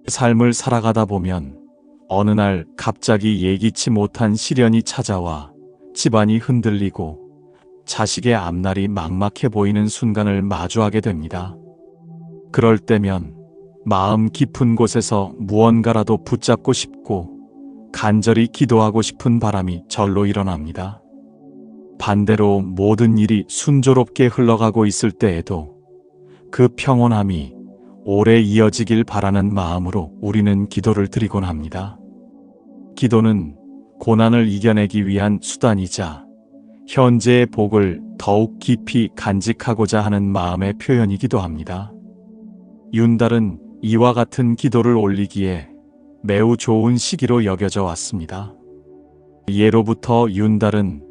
삶을 살아가다 보면 어느 날 갑자기 예기치 못한 시련이 찾아와 집안이 흔들리고 자식의 앞날이 막막해 보이는 순간을 마주하게 됩니다. 그럴 때면 마음 깊은 곳에서 무언가라도 붙잡고 싶고 간절히 기도하고 싶은 바람이 절로 일어납니다. 반대로 모든 일이 순조롭게 흘러가고 있을 때에도 그 평온함이 오래 이어지길 바라는 마음으로 우리는 기도를 드리곤 합니다. 기도는 고난을 이겨내기 위한 수단이자 현재의 복을 더욱 깊이 간직하고자 하는 마음의 표현이기도 합니다. 윤달은 이와 같은 기도를 올리기에 매우 좋은 시기로 여겨져 왔습니다. 예로부터 윤달은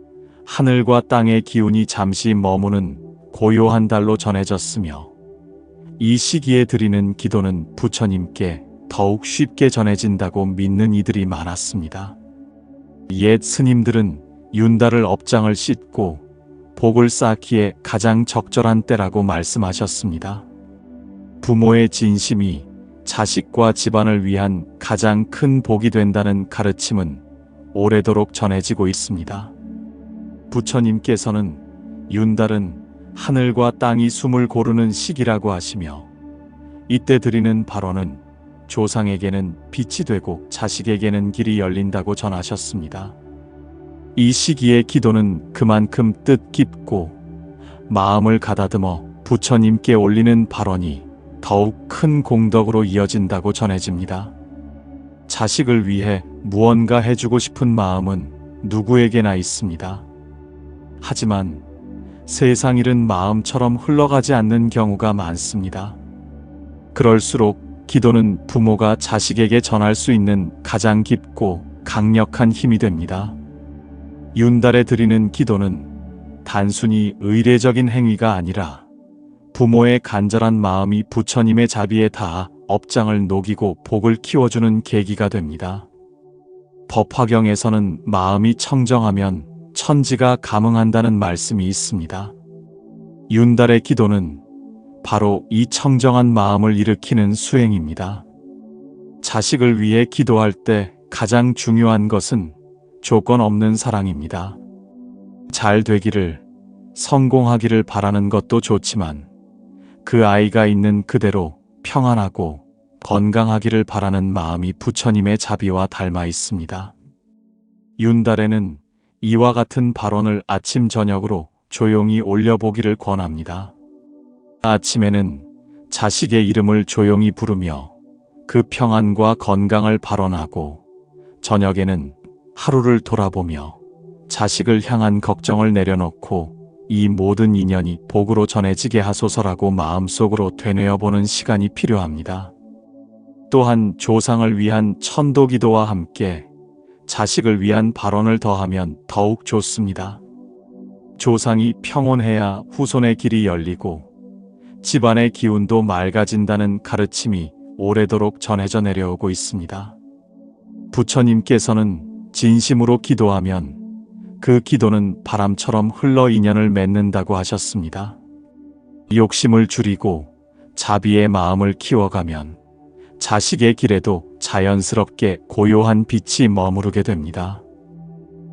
하늘과 땅의 기운이 잠시 머무는 고요한 달로 전해졌으며 이 시기에 드리는 기도는 부처님께 더욱 쉽게 전해진다고 믿는 이들이 많았습니다. 옛 스님들은 윤달을 업장을 씻고 복을 쌓기에 가장 적절한 때라고 말씀하셨습니다. 부모의 진심이 자식과 집안을 위한 가장 큰 복이 된다는 가르침은 오래도록 전해지고 있습니다. 부처님께서는 윤달은 하늘과 땅이 숨을 고르는 시기라고 하시며 이때 드리는 발언은 조상에게는 빛이 되고 자식에게는 길이 열린다고 전하셨습니다. 이 시기의 기도는 그만큼 뜻깊고 마음을 가다듬어 부처님께 올리는 발언이 더욱 큰 공덕으로 이어진다고 전해집니다. 자식을 위해 무언가 해주고 싶은 마음은 누구에게나 있습니다. 하지만 세상 일은 마음처럼 흘러가지 않는 경우가 많습니다. 그럴수록 기도는 부모가 자식에게 전할 수 있는 가장 깊고 강력한 힘이 됩니다. 윤달에 드리는 기도는 단순히 의례적인 행위가 아니라 부모의 간절한 마음이 부처님의 자비에 닿아 업장을 녹이고 복을 키워주는 계기가 됩니다. 법화경에서는 마음이 청정하면 천지가 감응한다는 말씀이 있습니다. 윤달의 기도는 바로 이 청정한 마음을 일으키는 수행입니다. 자식을 위해 기도할 때 가장 중요한 것은 조건 없는 사랑입니다. 잘 되기를, 성공하기를 바라는 것도 좋지만 그 아이가 있는 그대로 평안하고 건강하기를 바라는 마음이 부처님의 자비와 닮아 있습니다. 윤달에는 이와 같은 발언을 아침 저녁으로 조용히 올려보기를 권합니다. 아침에는 자식의 이름을 조용히 부르며 그 평안과 건강을 발언하고 저녁에는 하루를 돌아보며 자식을 향한 걱정을 내려놓고 이 모든 인연이 복으로 전해지게 하소서라고 마음속으로 되뇌어보는 시간이 필요합니다. 또한 조상을 위한 천도기도와 함께 자식을 위한 발언을 더하면 더욱 좋습니다. 조상이 평온해야 후손의 길이 열리고 집안의 기운도 맑아진다는 가르침이 오래도록 전해져 내려오고 있습니다. 부처님께서는 진심으로 기도하면 그 기도는 바람처럼 흘러 인연을 맺는다고 하셨습니다. 욕심을 줄이고 자비의 마음을 키워가면 자식의 길에도 자연스럽게 고요한 빛이 머무르게 됩니다.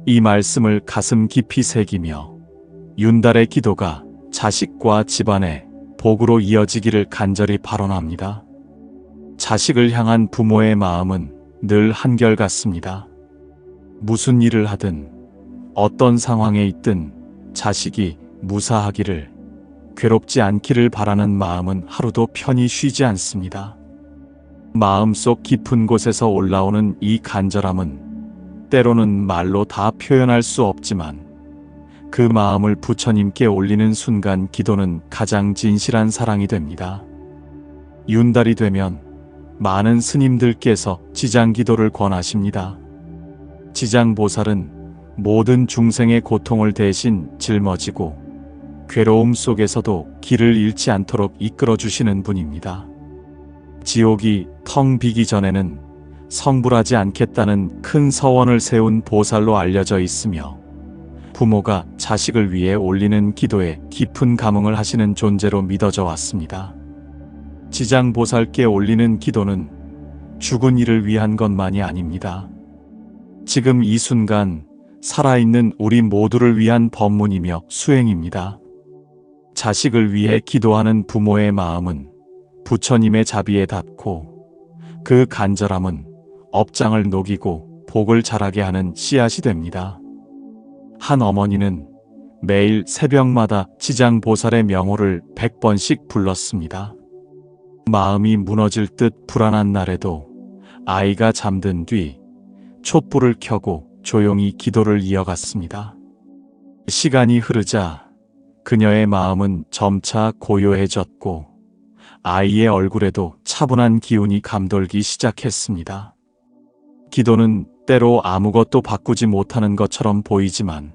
이 말씀을 가슴 깊이 새기며 윤달의 기도가 자식과 집안의 복으로 이어지기를 간절히 발언합니다. 자식을 향한 부모의 마음은 늘 한결같습니다. 무슨 일을 하든 어떤 상황에 있든 자식이 무사하기를, 괴롭지 않기를 바라는 마음은 하루도 편히 쉬지 않습니다. 마음속 깊은 곳에서 올라오는 이 간절함은 때로는 말로 다 표현할 수 없지만 그 마음을 부처님께 올리는 순간 기도는 가장 진실한 사랑이 됩니다. 윤달이 되면 많은 스님들께서 지장기도를 권하십니다. 지장보살은 모든 중생의 고통을 대신 짊어지고 괴로움 속에서도 길을 잃지 않도록 이끌어주시는 분입니다. 지옥이 텅 비기 전에는 성불하지 않겠다는 큰 서원을 세운 보살로 알려져 있으며 부모가 자식을 위해 올리는 기도에 깊은 감흥을 하시는 존재로 믿어져 왔습니다. 지장보살께 올리는 기도는 죽은 이를 위한 것만이 아닙니다. 지금 이 순간 살아있는 우리 모두를 위한 법문이며 수행입니다. 자식을 위해 기도하는 부모의 마음은 부처님의 자비에 닿고 그 간절함은 업장을 녹이고 복을 자라게 하는 씨앗이 됩니다. 한 어머니는 매일 새벽마다 지장보살의 명호를 100번씩 불렀습니다. 마음이 무너질 듯 불안한 날에도 아이가 잠든 뒤 촛불을 켜고 조용히 기도를 이어갔습니다. 시간이 흐르자 그녀의 마음은 점차 고요해졌고 아이의 얼굴에도 차분한 기운이 감돌기 시작했습니다. 기도는 때로 아무것도 바꾸지 못하는 것처럼 보이지만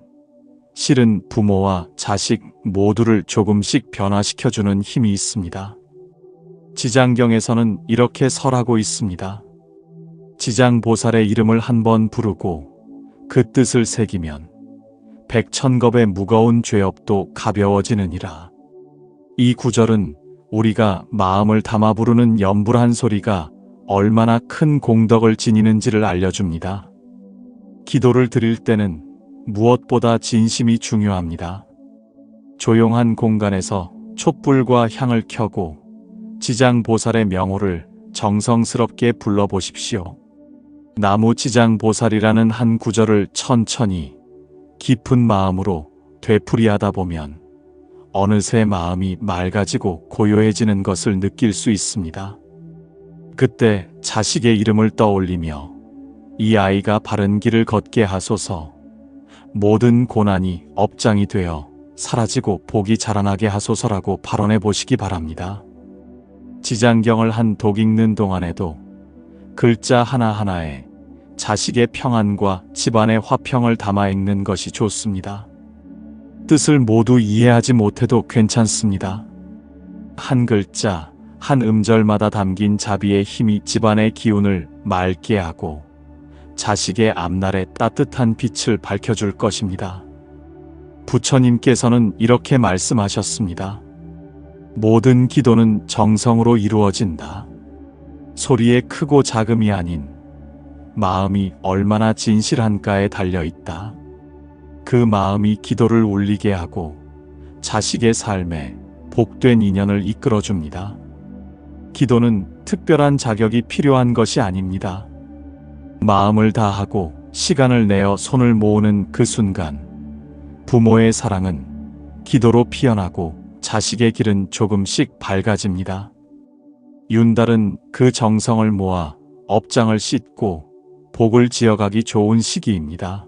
실은 부모와 자식 모두를 조금씩 변화시켜주는 힘이 있습니다. 지장경에서는 이렇게 설하고 있습니다. 지장보살의 이름을 한번 부르고 그 뜻을 새기면 백천겁의 무거운 죄업도 가벼워지느니라. 이 구절은 우리가 마음을 담아 부르는 연불한 소리가 얼마나 큰 공덕을 지니는지를 알려줍니다. 기도를 드릴 때는 무엇보다 진심이 중요합니다. 조용한 공간에서 촛불과 향을 켜고 지장보살의 명호를 정성스럽게 불러보십시오. 나무 지장보살이라는 한 구절을 천천히 깊은 마음으로 되풀이하다 보면 어느새 마음이 맑아지고 고요해지는 것을 느낄 수 있습니다. 그때 자식의 이름을 떠올리며 이 아이가 바른 길을 걷게 하소서, 모든 고난이 업장이 되어 사라지고 복이 자라나게 하소서라고 발언해 보시기 바랍니다. 지장경을 한 독 읽는 동안에도 글자 하나하나에 자식의 평안과 집안의 화평을 담아 읽는 것이 좋습니다. 뜻을 모두 이해하지 못해도 괜찮습니다. 한 글자, 한 음절마다 담긴 자비의 힘이 집안의 기운을 맑게 하고 자식의 앞날에 따뜻한 빛을 밝혀줄 것입니다. 부처님께서는 이렇게 말씀하셨습니다. 모든 기도는 정성으로 이루어진다. 소리의 크고 작음이 아닌 마음이 얼마나 진실한가에 달려있다. 그 마음이 기도를 울리게 하고 자식의 삶에 복된 인연을 이끌어줍니다. 기도는 특별한 자격이 필요한 것이 아닙니다. 마음을 다하고 시간을 내어 손을 모으는 그 순간 부모의 사랑은 기도로 피어나고 자식의 길은 조금씩 밝아집니다. 윤달은 그 정성을 모아 업장을 씻고 복을 지어가기 좋은 시기입니다.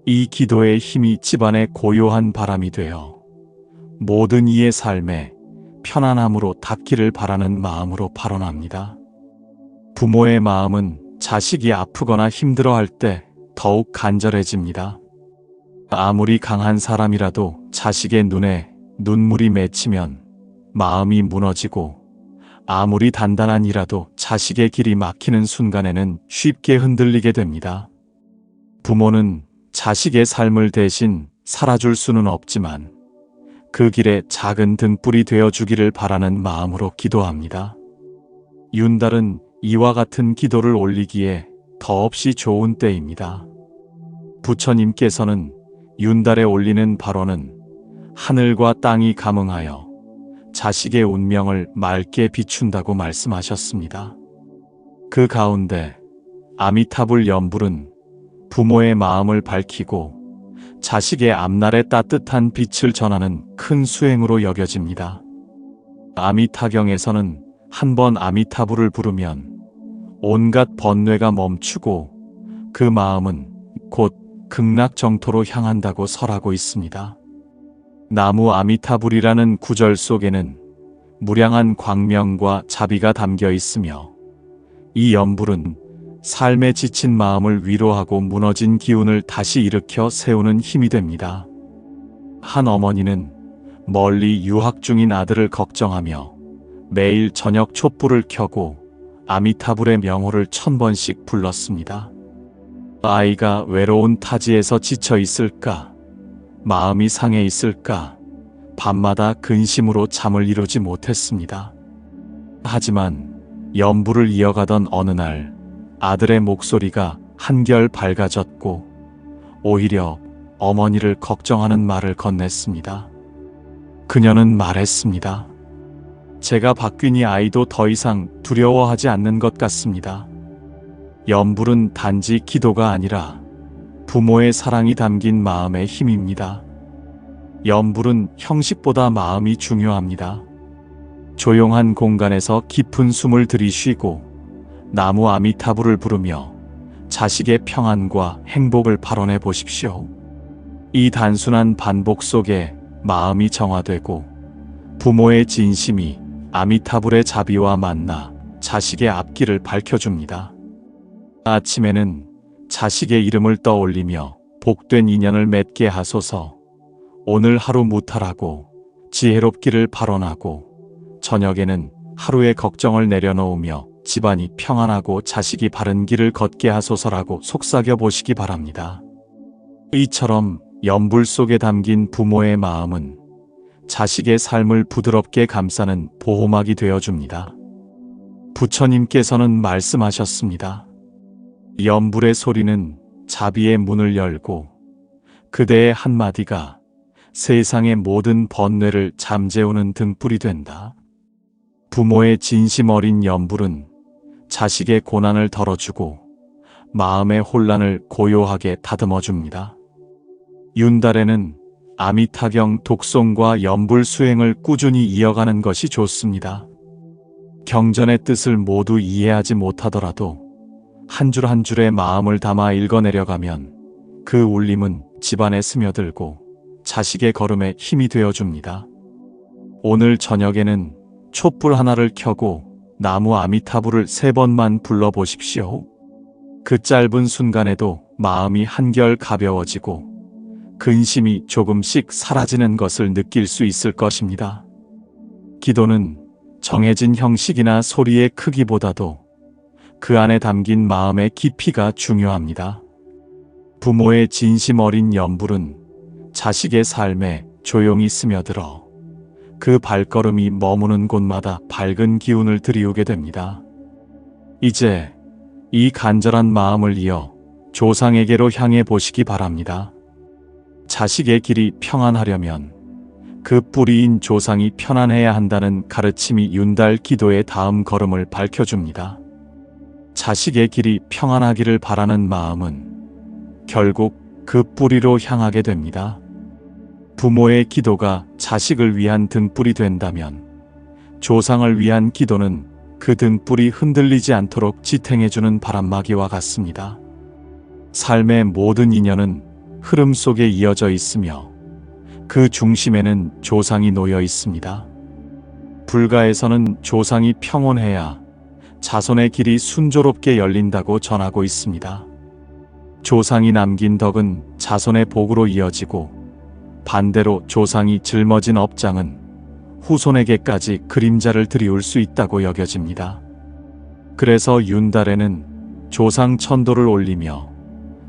이 기도의 힘이 집안의 고요한 바람이 되어 모든 이의 삶에 편안함으로 닿기를 바라는 마음으로 발언합니다. 부모의 마음은 자식이 아프거나 힘들어할 때 더욱 간절해집니다. 아무리 강한 사람이라도 자식의 눈에 눈물이 맺히면 마음이 무너지고 아무리 단단한 이라도 자식의 길이 막히는 순간에는 쉽게 흔들리게 됩니다. 부모는 자식의 삶을 대신 살아줄 수는 없지만 그 길에 작은 등불이 되어주기를 바라는 마음으로 기도합니다. 윤달은 이와 같은 기도를 올리기에 더없이 좋은 때입니다. 부처님께서는 윤달에 올리는 발언은 하늘과 땅이 감응하여 자식의 운명을 맑게 비춘다고 말씀하셨습니다. 그 가운데 아미타불 연불은 부모의 마음을 밝히고 자식의 앞날에 따뜻한 빛을 전하는 큰 수행으로 여겨집니다. 아미타경에서는 한번 아미타불을 부르면 온갖 번뇌가 멈추고 그 마음은 곧 극락정토로 향한다고 설하고 있습니다. 나무 아미타불이라는 구절 속에는 무량한 광명과 자비가 담겨 있으며 이 연불은 삶에 지친 마음을 위로하고 무너진 기운을 다시 일으켜 세우는 힘이 됩니다. 한 어머니는 멀리 유학 중인 아들을 걱정하며 매일 저녁 촛불을 켜고 아미타불의 명호를 1000번씩 불렀습니다. 아이가 외로운 타지에서 지쳐 있을까? 마음이 상해 있을까? 밤마다 근심으로 잠을 이루지 못했습니다. 하지만 연부를 이어가던 어느 날 아들의 목소리가 한결 밝아졌고 오히려 어머니를 걱정하는 말을 건넸습니다. 그녀는 말했습니다. 제가 바뀐 이 아이도 더 이상 두려워하지 않는 것 같습니다. 연불은 단지 기도가 아니라 부모의 사랑이 담긴 마음의 힘입니다. 연불은 형식보다 마음이 중요합니다. 조용한 공간에서 깊은 숨을 들이쉬고 나무 아미타불을 부르며 자식의 평안과 행복을 발언해 보십시오. 이 단순한 반복 속에 마음이 정화되고 부모의 진심이 아미타불의 자비와 만나 자식의 앞길을 밝혀줍니다. 아침에는 자식의 이름을 떠올리며 복된 인연을 맺게 하소서. 오늘 하루 무탈하고 지혜롭기를 발언하고 저녁에는 하루의 걱정을 내려놓으며 집안이 평안하고 자식이 바른 길을 걷게 하소서라고 속삭여 보시기 바랍니다. 이처럼 연불 속에 담긴 부모의 마음은 자식의 삶을 부드럽게 감싸는 보호막이 되어줍니다. 부처님께서는 말씀하셨습니다. 연불의 소리는 자비의 문을 열고 그대의 한마디가 세상의 모든 번뇌를 잠재우는 등불이 된다. 부모의 진심 어린 연불은 자식의 고난을 덜어주고 마음의 혼란을 고요하게 다듬어줍니다. 윤달에는 아미타경 독송과 연불 수행을 꾸준히 이어가는 것이 좋습니다. 경전의 뜻을 모두 이해하지 못하더라도 한 줄 한 줄의 마음을 담아 읽어내려가면 그 울림은 집안에 스며들고 자식의 걸음에 힘이 되어줍니다. 오늘 저녁에는 촛불 하나를 켜고 나무 아미타불을 3번만 불러보십시오. 그 짧은 순간에도 마음이 한결 가벼워지고 근심이 조금씩 사라지는 것을 느낄 수 있을 것입니다. 기도는 정해진 형식이나 소리의 크기보다도 그 안에 담긴 마음의 깊이가 중요합니다. 부모의 진심 어린 연불은 자식의 삶에 조용히 스며들어 그 발걸음이 머무는 곳마다 밝은 기운을 드리우게 됩니다. 이제 이 간절한 마음을 이어 조상에게로 향해 보시기 바랍니다. 자식의 길이 평안하려면 그 뿌리인 조상이 편안해야 한다는 가르침이 윤달 기도의 다음 걸음을 밝혀줍니다. 자식의 길이 평안하기를 바라는 마음은 결국 그 뿌리로 향하게 됩니다. 부모의 기도가 자식을 위한 등불이 된다면 조상을 위한 기도는 그 등불이 흔들리지 않도록 지탱해주는 바람막이와 같습니다. 삶의 모든 인연은 흐름 속에 이어져 있으며 그 중심에는 조상이 놓여 있습니다. 불가에서는 조상이 평온해야 자손의 길이 순조롭게 열린다고 전하고 있습니다. 조상이 남긴 덕은 자손의 복으로 이어지고 반대로 조상이 짊어진 업장은 후손에게까지 그림자를 드리울 수 있다고 여겨집니다. 그래서 윤달에는 조상 천도를 올리며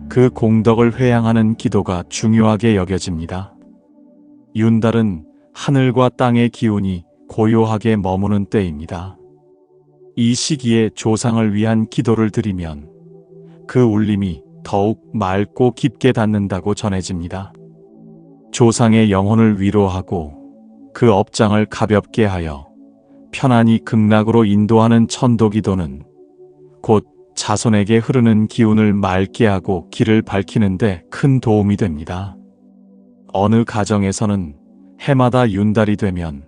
그 공덕을 회양하는 기도가 중요하게 여겨집니다. 윤달은 하늘과 땅의 기운이 고요하게 머무는 때입니다. 이 시기에 조상을 위한 기도를 드리면 그 울림이 더욱 맑고 깊게 닿는다고 전해집니다. 조상의 영혼을 위로하고 그 업장을 가볍게 하여 편안히 극락으로 인도하는 천도기도는 곧 자손에게 흐르는 기운을 맑게 하고 길을 밝히는 데 큰 도움이 됩니다. 어느 가정에서는 해마다 윤달이 되면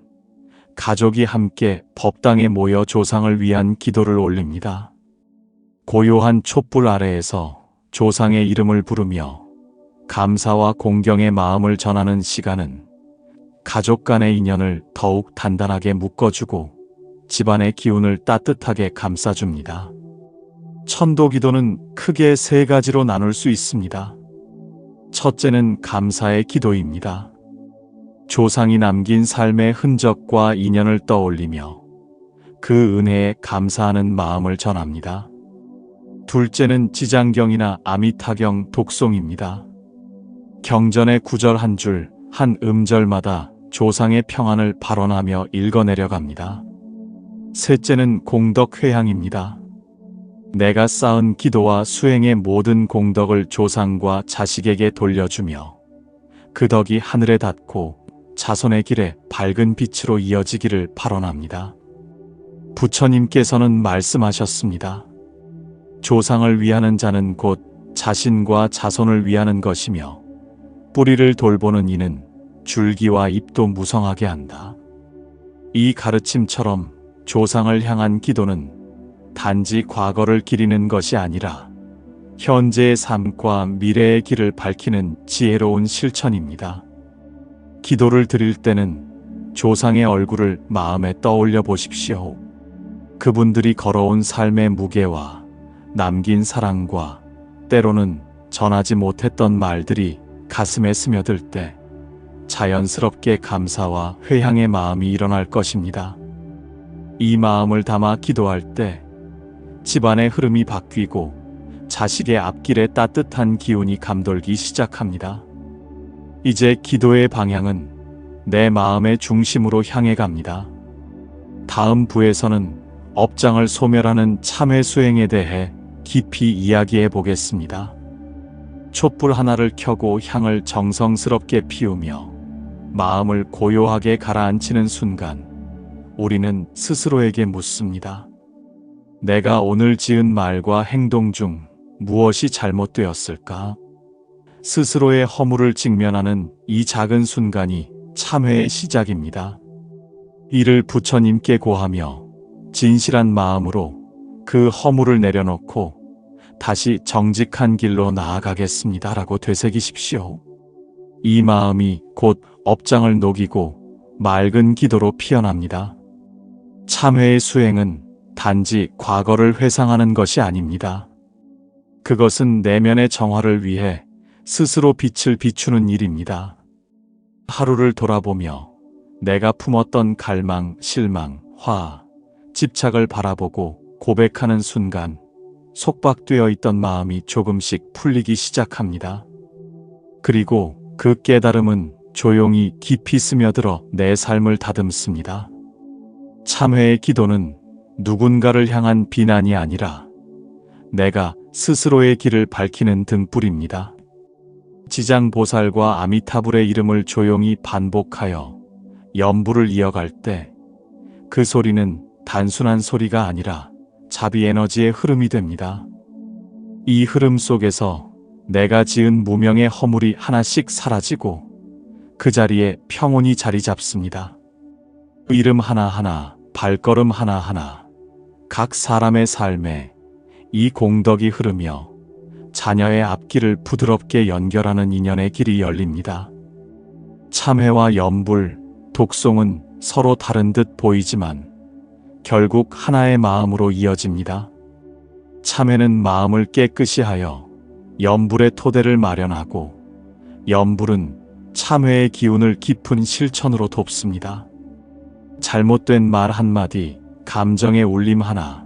가족이 함께 법당에 모여 조상을 위한 기도를 올립니다. 고요한 촛불 아래에서 조상의 이름을 부르며 감사와 공경의 마음을 전하는 시간은 가족 간의 인연을 더욱 단단하게 묶어주고 집안의 기운을 따뜻하게 감싸줍니다. 천도기도는 크게 3가지로 나눌 수 있습니다. 첫째는 감사의 기도입니다. 조상이 남긴 삶의 흔적과 인연을 떠올리며 그 은혜에 감사하는 마음을 전합니다. 둘째는 지장경이나 아미타경 독송입니다. 경전의 구절 한 줄, 한 음절마다 조상의 평안을 발언하며 읽어내려갑니다. 셋째는 공덕 회향입니다. 내가 쌓은 기도와 수행의 모든 공덕을 조상과 자식에게 돌려주며 그 덕이 하늘에 닿고 자손의 길에 밝은 빛으로 이어지기를 발언합니다. 부처님께서는 말씀하셨습니다. 조상을 위하는 자는 곧 자신과 자손을 위하는 것이며 뿌리를 돌보는 이는 줄기와 잎도 무성하게 한다. 이 가르침처럼 조상을 향한 기도는 단지 과거를 기리는 것이 아니라 현재의 삶과 미래의 길을 밝히는 지혜로운 실천입니다. 기도를 드릴 때는 조상의 얼굴을 마음에 떠올려 보십시오. 그분들이 걸어온 삶의 무게와 남긴 사랑과 때로는 전하지 못했던 말들이 가슴에 스며들 때 자연스럽게 감사와 회향의 마음이 일어날 것입니다. 이 마음을 담아 기도할 때 집안의 흐름이 바뀌고 자식의 앞길에 따뜻한 기운이 감돌기 시작합니다. 이제 기도의 방향은 내 마음의 중심으로 향해 갑니다. 다음 부에서는 업장을 소멸하는 참회 수행에 대해 깊이 이야기해 보겠습니다. 촛불 하나를 켜고 향을 정성스럽게 피우며 마음을 고요하게 가라앉히는 순간 우리는 스스로에게 묻습니다. 내가 오늘 지은 말과 행동 중 무엇이 잘못되었을까? 스스로의 허물을 직면하는 이 작은 순간이 참회의 시작입니다. 이를 부처님께 고하며 진실한 마음으로 그 허물을 내려놓고 다시 정직한 길로 나아가겠습니다라고 되새기십시오. 이 마음이 곧 업장을 녹이고 맑은 기도로 피어납니다. 참회의 수행은 단지 과거를 회상하는 것이 아닙니다. 그것은 내면의 정화를 위해 스스로 빛을 비추는 일입니다. 하루를 돌아보며 내가 품었던 갈망, 실망, 화, 집착을 바라보고 고백하는 순간 속박되어 있던 마음이 조금씩 풀리기 시작합니다. 그리고 그 깨달음은 조용히 깊이 스며들어 내 삶을 다듬습니다. 참회의 기도는 누군가를 향한 비난이 아니라 내가 스스로의 길을 밝히는 등불입니다. 지장보살과 아미타불의 이름을 조용히 반복하여 연부를 이어갈 때 그 소리는 단순한 소리가 아니라 자비 에너지의 흐름이 됩니다. 이 흐름 속에서 내가 지은 무명의 허물이 하나씩 사라지고 그 자리에 평온이 자리 잡습니다. 이름 하나하나, 발걸음 하나하나, 각 사람의 삶에 이 공덕이 흐르며 자녀의 앞길을 부드럽게 연결하는 인연의 길이 열립니다. 참회와 연불, 독송은 서로 다른 듯 보이지만 결국 하나의 마음으로 이어집니다. 참회는 마음을 깨끗이 하여 연불의 토대를 마련하고 연불은 참회의 기운을 깊은 실천으로 돕습니다. 잘못된 말 한마디, 감정의 울림 하나,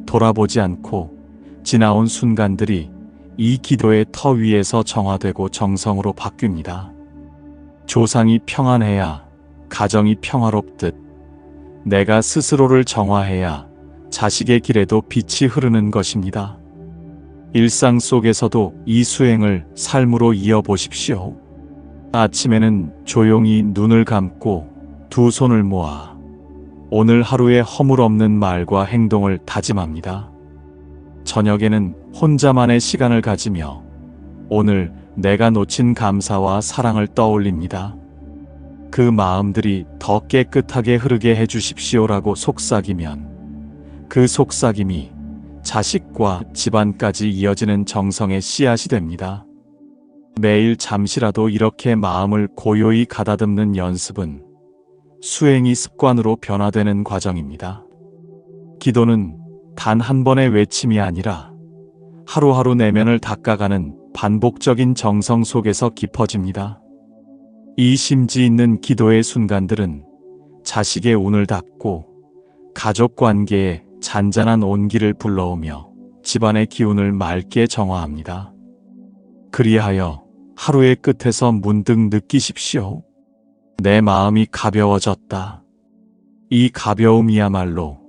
돌아보지 않고 지나온 순간들이 이 기도의 터 위에서 정화되고 정성으로 바뀝니다. 조상이 평안해야 가정이 평화롭듯 내가 스스로를 정화해야 자식의 길에도 빛이 흐르는 것입니다. 일상 속에서도 이 수행을 삶으로 이어보십시오. 아침에는 조용히 눈을 감고 두 손을 모아 오늘 하루의 허물 없는 말과 행동을 다짐합니다. 저녁에는 혼자만의 시간을 가지며 오늘 내가 놓친 감사와 사랑을 떠올립니다. 그 마음들이 더 깨끗하게 흐르게 해주십시오라고 속삭이면 그 속삭임이 자식과 집안까지 이어지는 정성의 씨앗이 됩니다. 매일 잠시라도 이렇게 마음을 고요히 가다듬는 연습은 수행이 습관으로 변화되는 과정입니다. 기도는 단 한 번의 외침이 아니라 하루하루 내면을 닦아가는 반복적인 정성 속에서 깊어집니다. 이 심지 있는 기도의 순간들은 자식의 운을 닦고 가족 관계에 잔잔한 온기를 불러오며 집안의 기운을 맑게 정화합니다. 그리하여 하루의 끝에서 문득 느끼십시오. 내 마음이 가벼워졌다. 이 가벼움이야말로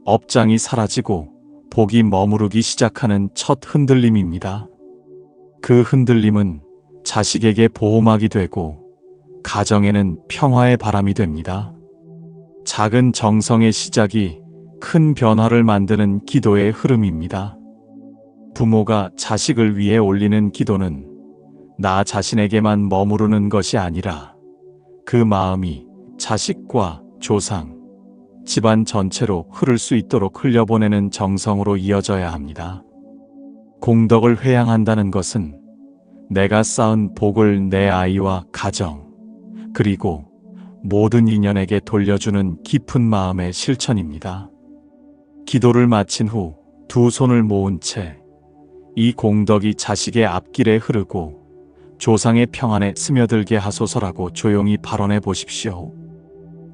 업장이 사라지고 복이 머무르기 시작하는 첫 흔들림입니다. 그 흔들림은 자식에게 보호막이 되고 가정에는 평화의 바람이 됩니다. 작은 정성의 시작이 큰 변화를 만드는 기도의 흐름입니다. 부모가 자식을 위해 올리는 기도는 나 자신에게만 머무르는 것이 아니라 그 마음이 자식과 조상, 집안 전체로 흐를 수 있도록 흘려보내는 정성으로 이어져야 합니다. 공덕을 회양한다는 것은 내가 쌓은 복을 내 아이와 가정, 그리고 모든 인연에게 돌려주는 깊은 마음의 실천입니다. 기도를 마친 후 두 손을 모은 채 이 공덕이 자식의 앞길에 흐르고 조상의 평안에 스며들게 하소서라고 조용히 발언해 보십시오.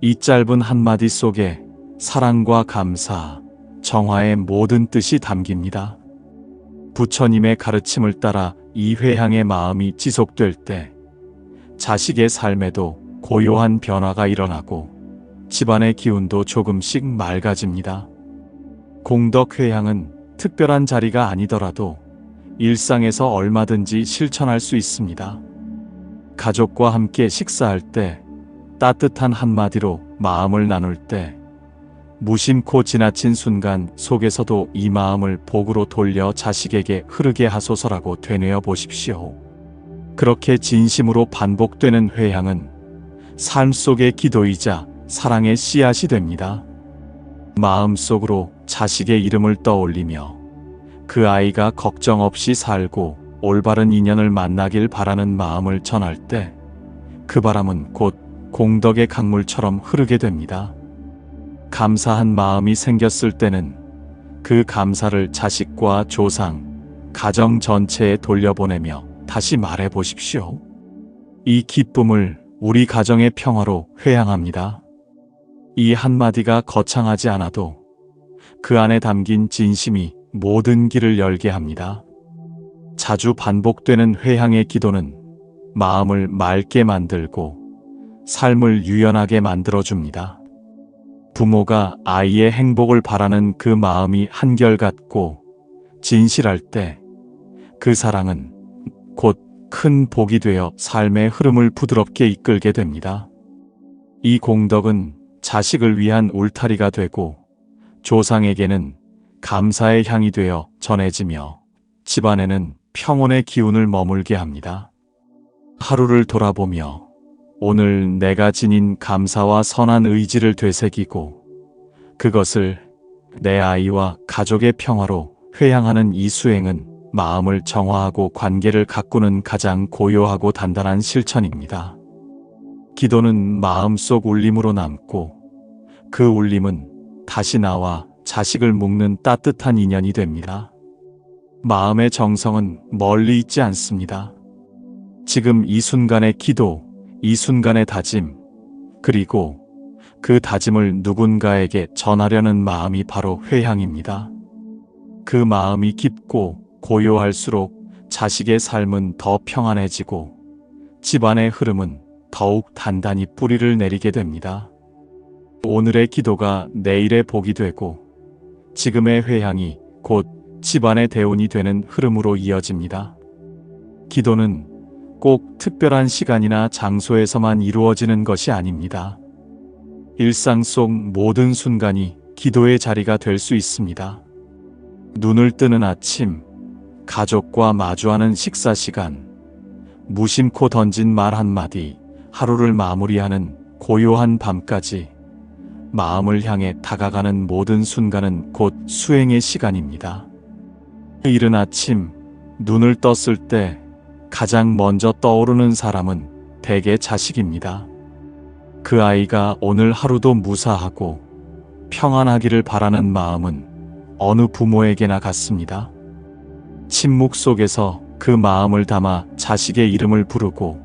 이 짧은 한마디 속에 사랑과 감사, 정화의 모든 뜻이 담깁니다. 부처님의 가르침을 따라 이 회향의 마음이 지속될 때 자식의 삶에도 고요한 변화가 일어나고 집안의 기운도 조금씩 맑아집니다. 공덕 회향은 특별한 자리가 아니더라도 일상에서 얼마든지 실천할 수 있습니다. 가족과 함께 식사할 때, 따뜻한 한마디로 마음을 나눌 때, 무심코 지나친 순간 속에서도 이 마음을 복으로 돌려 자식에게 흐르게 하소서라고 되뇌어 보십시오. 그렇게 진심으로 반복되는 회향은 삶 속의 기도이자 사랑의 씨앗이 됩니다. 마음속으로 자식의 이름을 떠올리며 그 아이가 걱정 없이 살고 올바른 인연을 만나길 바라는 마음을 전할 때 그 바람은 곧 공덕의 강물처럼 흐르게 됩니다. 감사한 마음이 생겼을 때는 그 감사를 자식과 조상, 가정 전체에 돌려보내며 다시 말해 보십시오. 이 기쁨을 우리 가정의 평화로 회양합니다. 이 한마디가 거창하지 않아도 그 안에 담긴 진심이 모든 길을 열게 합니다. 자주 반복되는 회향의 기도는 마음을 맑게 만들고 삶을 유연하게 만들어줍니다. 부모가 아이의 행복을 바라는 그 마음이 한결같고 진실할 때 그 사랑은 곧 큰 복이 되어 삶의 흐름을 부드럽게 이끌게 됩니다. 이 공덕은 자식을 위한 울타리가 되고 조상에게는 감사의 향이 되어 전해지며 집안에는 평온의 기운을 머물게 합니다. 하루를 돌아보며 오늘 내가 지닌 감사와 선한 의지를 되새기고 그것을 내 아이와 가족의 평화로 회양하는 이 수행은 마음을 정화하고 관계를 가꾸는 가장 고요하고 단단한 실천입니다. 기도는 마음속 울림으로 남고 그 울림은 다시 나와 자식을 묶는 따뜻한 인연이 됩니다. 마음의 정성은 멀리 있지 않습니다. 지금 이 순간의 기도, 이 순간의 다짐, 그리고 그 다짐을 누군가에게 전하려는 마음이 바로 회향입니다. 그 마음이 깊고 고요할수록 자식의 삶은 더 평안해지고 집안의 흐름은 더욱 단단히 뿌리를 내리게 됩니다. 오늘의 기도가 내일의 복이 되고 지금의 회향이 곧 집안의 대운이 되는 흐름으로 이어집니다. 기도는 꼭 특별한 시간이나 장소에서만 이루어지는 것이 아닙니다. 일상 속 모든 순간이 기도의 자리가 될 수 있습니다. 눈을 뜨는 아침, 가족과 마주하는 식사 시간, 무심코 던진 말 한마디, 하루를 마무리하는 고요한 밤까지 마음을 향해 다가가는 모든 순간은 곧 수행의 시간입니다. 이른 아침, 눈을 떴을 때 가장 먼저 떠오르는 사람은 대개 자식입니다. 그 아이가 오늘 하루도 무사하고 평안하기를 바라는 마음은 어느 부모에게나 같습니다. 침묵 속에서 그 마음을 담아 자식의 이름을 부르고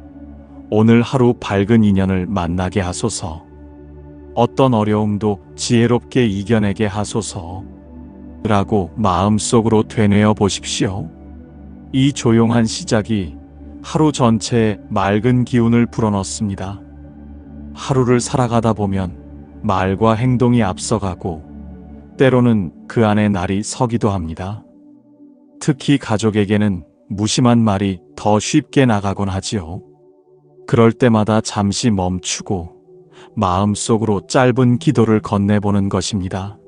오늘 하루 밝은 인연을 만나게 하소서. 어떤 어려움도 지혜롭게 이겨내게 하소서. 라고 마음속으로 되뇌어 보십시오. 이 조용한 시작이 하루 전체에 맑은 기운을 불어넣습니다. 하루를 살아가다 보면 말과 행동이 앞서가고 때로는 그 안에 날이 서기도 합니다. 특히 가족에게는 무심한 말이 더 쉽게 나가곤 하지요. 그럴 때마다 잠시 멈추고 마음속으로 짧은 기도를 건네보는 것입니다.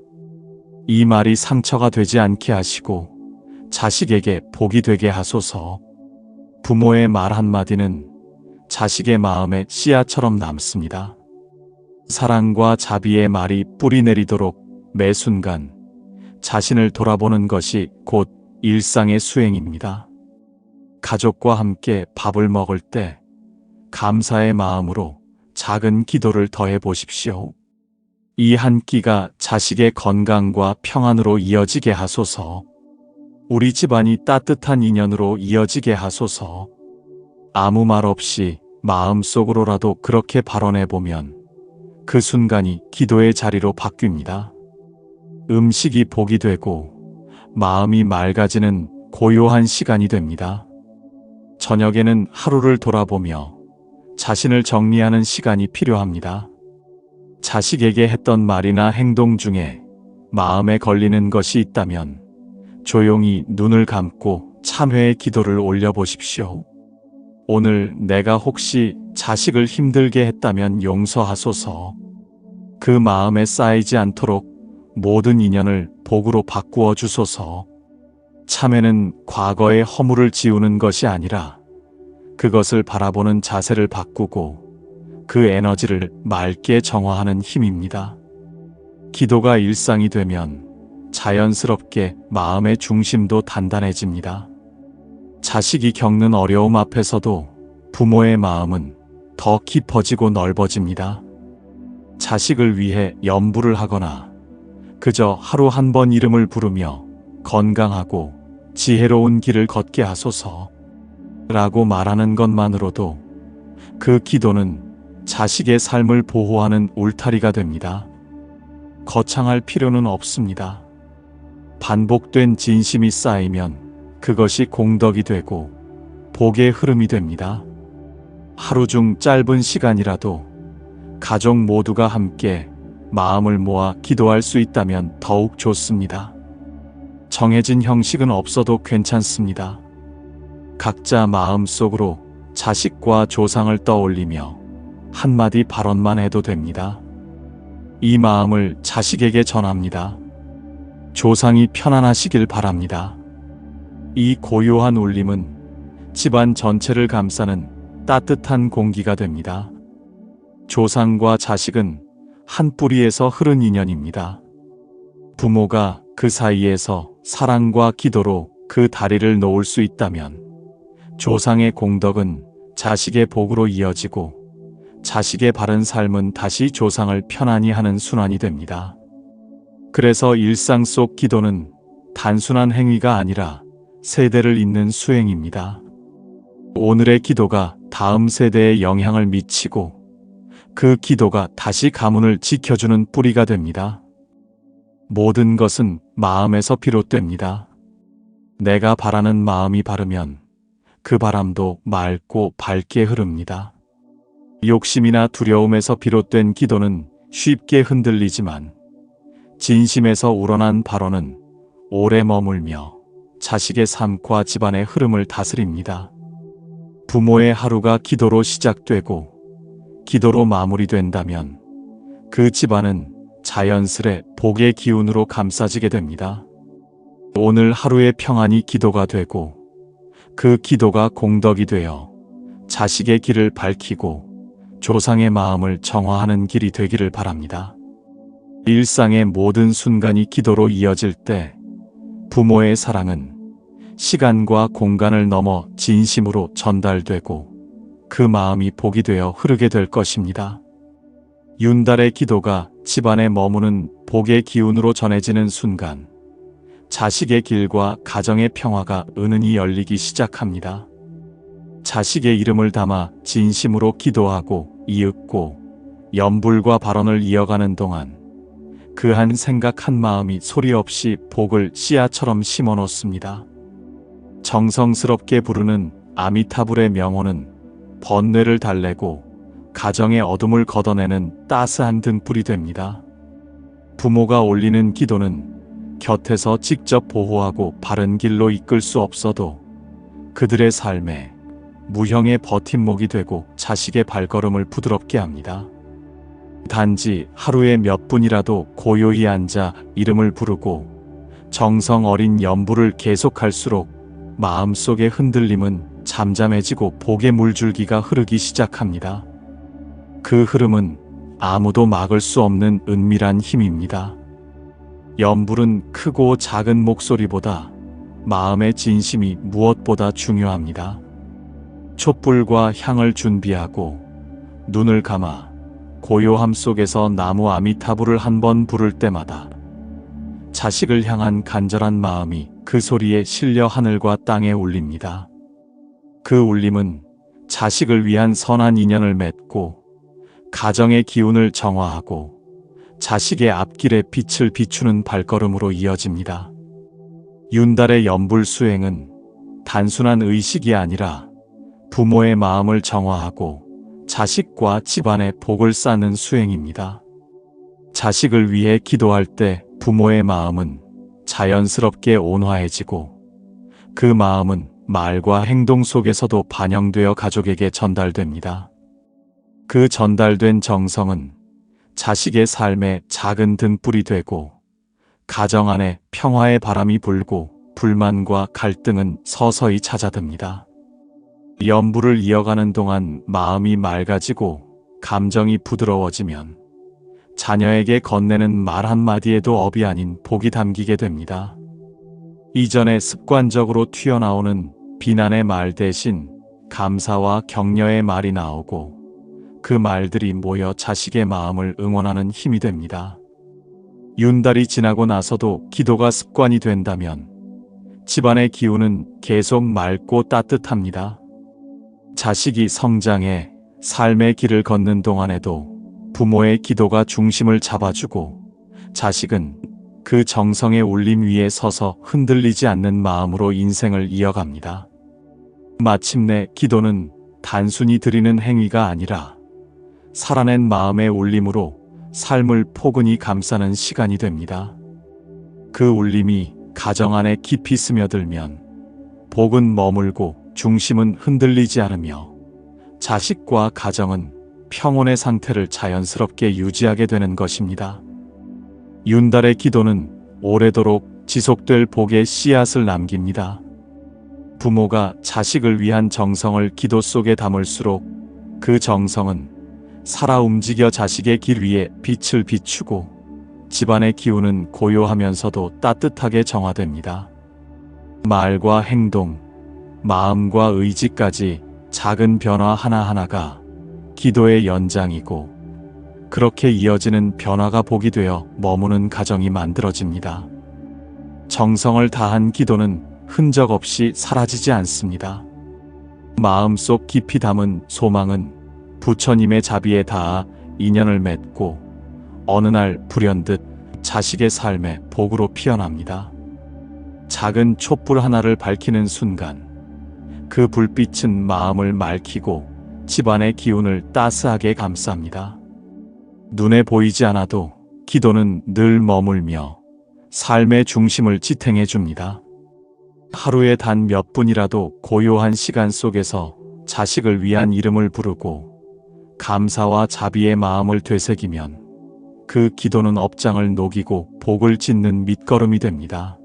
이 말이 상처가 되지 않게 하시고 자식에게 복이 되게 하소서. 부모의 말 한마디는 자식의 마음에 씨앗처럼 남습니다. 사랑과 자비의 말이 뿌리 내리도록 매 순간 자신을 돌아보는 것이 곧 일상의 수행입니다. 가족과 함께 밥을 먹을 때 감사의 마음으로 작은 기도를 더해 보십시오. 이 한 끼가 자식의 건강과 평안으로 이어지게 하소서. 우리 집안이 따뜻한 인연으로 이어지게 하소서. 아무 말 없이 마음속으로라도 그렇게 발언해 보면 그 순간이 기도의 자리로 바뀝니다. 음식이 복이 되고 마음이 맑아지는 고요한 시간이 됩니다. 저녁에는 하루를 돌아보며 자신을 정리하는 시간이 필요합니다. 자식에게 했던 말이나 행동 중에 마음에 걸리는 것이 있다면 조용히 눈을 감고 참회의 기도를 올려보십시오. 오늘 내가 혹시 자식을 힘들게 했다면 용서하소서. 그 마음에 쌓이지 않도록 모든 인연을 복으로 바꾸어 주소서. 참회는 과거의 허물을 지우는 것이 아니라 그것을 바라보는 자세를 바꾸고 그 에너지를 맑게 정화하는 힘입니다. 기도가 일상이 되면 자연스럽게 마음의 중심도 단단해집니다. 자식이 겪는 어려움 앞에서도 부모의 마음은 더 깊어지고 넓어집니다. 자식을 위해 염불을 하거나 그저 하루 한 번 이름을 부르며 건강하고 지혜로운 길을 걷게 하소서 라고 말하는 것만으로도 그 기도는 자식의 삶을 보호하는 울타리가 됩니다. 거창할 필요는 없습니다. 반복된 진심이 쌓이면 그것이 공덕이 되고 복의 흐름이 됩니다. 하루 중 짧은 시간이라도 가족 모두가 함께 마음을 모아 기도할 수 있다면 더욱 좋습니다. 정해진 형식은 없어도 괜찮습니다. 각자 마음속으로 자식과 조상을 떠올리며 한마디 발언만 해도 됩니다. 이 마음을 자식에게 전합니다. 조상이 편안하시길 바랍니다. 이 고요한 울림은 집안 전체를 감싸는 따뜻한 공기가 됩니다. 조상과 자식은 한 뿌리에서 흐른 인연입니다. 부모가 그 사이에서 사랑과 기도로 그 다리를 놓을 수 있다면 조상의 공덕은 자식의 복으로 이어지고 자식의 바른 삶은 다시 조상을 편안히 하는 순환이 됩니다. 그래서 일상 속 기도는 단순한 행위가 아니라 세대를 잇는 수행입니다. 오늘의 기도가 다음 세대에 영향을 미치고 그 기도가 다시 가문을 지켜주는 뿌리가 됩니다. 모든 것은 마음에서 비롯됩니다. 내가 바라는 마음이 바르면 그 바람도 맑고 밝게 흐릅니다. 욕심이나 두려움에서 비롯된 기도는 쉽게 흔들리지만 진심에서 우러난 발언은 오래 머물며 자식의 삶과 집안의 흐름을 다스립니다. 부모의 하루가 기도로 시작되고 기도로 마무리된다면 그 집안은 자연스레 복의 기운으로 감싸지게 됩니다. 오늘 하루의 평안이 기도가 되고 그 기도가 공덕이 되어 자식의 길을 밝히고 조상의 마음을 정화하는 길이 되기를 바랍니다. 일상의 모든 순간이 기도로 이어질 때 부모의 사랑은 시간과 공간을 넘어 진심으로 전달되고 그 마음이 복이 되어 흐르게 될 것입니다. 윤달의 기도가 집안에 머무는 복의 기운으로 전해지는 순간 자식의 길과 가정의 평화가 은은히 열리기 시작합니다. 자식의 이름을 담아 진심으로 기도하고 이윽고 염불과 발언을 이어가는 동안 그 한 생각 한 마음이 소리 없이 복을 씨앗처럼 심어 놓습니다. 정성스럽게 부르는 아미타불의 명호는 번뇌를 달래고 가정의 어둠을 걷어내는 따스한 등불이 됩니다. 부모가 올리는 기도는 곁에서 직접 보호하고 바른 길로 이끌 수 없어도 그들의 삶에 무형의 버팀목이 되고 자식의 발걸음을 부드럽게 합니다. 단지 하루에 몇 분이라도 고요히 앉아 이름을 부르고 정성 어린 연부를 계속할수록 마음속의 흔들림은 잠잠해지고 복의 물줄기가 흐르기 시작합니다. 그 흐름은 아무도 막을 수 없는 은밀한 힘입니다. 연불은 크고 작은 목소리보다 마음의 진심이 무엇보다 중요합니다. 촛불과 향을 준비하고 눈을 감아 고요함 속에서 나무 아미타불을 한 번 부를 때마다 자식을 향한 간절한 마음이 그 소리에 실려 하늘과 땅에 울립니다. 그 울림은 자식을 위한 선한 인연을 맺고 가정의 기운을 정화하고 자식의 앞길에 빛을 비추는 발걸음으로 이어집니다. 윤달의 연불 수행은 단순한 의식이 아니라 부모의 마음을 정화하고 자식과 집안의 복을 쌓는 수행입니다. 자식을 위해 기도할 때 부모의 마음은 자연스럽게 온화해지고 그 마음은 말과 행동 속에서도 반영되어 가족에게 전달됩니다. 그 전달된 정성은 자식의 삶에 작은 등불이 되고 가정 안에 평화의 바람이 불고 불만과 갈등은 서서히 찾아듭니다. 연불을 이어가는 동안 마음이 맑아지고 감정이 부드러워지면 자녀에게 건네는 말 한마디에도 업이 아닌 복이 담기게 됩니다. 이전에 습관적으로 튀어나오는 비난의 말 대신 감사와 격려의 말이 나오고 그 말들이 모여 자식의 마음을 응원하는 힘이 됩니다. 윤달이 지나고 나서도 기도가 습관이 된다면 집안의 기운은 계속 맑고 따뜻합니다. 자식이 성장해 삶의 길을 걷는 동안에도 부모의 기도가 중심을 잡아주고 자식은 그 정성의 울림 위에 서서 흔들리지 않는 마음으로 인생을 이어갑니다. 마침내 기도는 단순히 드리는 행위가 아니라 살아낸 마음의 울림으로 삶을 포근히 감싸는 시간이 됩니다. 그 울림이 가정 안에 깊이 스며들면 복은 머물고 중심은 흔들리지 않으며 자식과 가정은 평온의 상태를 자연스럽게 유지하게 되는 것입니다. 윤달의 기도는 오래도록 지속될 복의 씨앗을 남깁니다. 부모가 자식을 위한 정성을 기도 속에 담을수록 그 정성은 살아 움직여 자식의 길 위에 빛을 비추고 집안의 기운은 고요하면서도 따뜻하게 정화됩니다. 말과 행동, 마음과 의지까지 작은 변화 하나하나가 기도의 연장이고 그렇게 이어지는 변화가 복이 되어 머무는 가정이 만들어집니다. 정성을 다한 기도는 흔적 없이 사라지지 않습니다. 마음속 깊이 담은 소망은 부처님의 자비에 닿아 인연을 맺고 어느 날 불현듯 자식의 삶에 복으로 피어납니다. 작은 촛불 하나를 밝히는 순간 그 불빛은 마음을 맑히고 집안의 기운을 따스하게 감쌉니다. 눈에 보이지 않아도 기도는 늘 머물며 삶의 중심을 지탱해 줍니다. 하루에 단 몇 분이라도 고요한 시간 속에서 자식을 위한 이름을 부르고 감사와 자비의 마음을 되새기면 그 기도는 업장을 녹이고 복을 짓는 밑거름이 됩니다.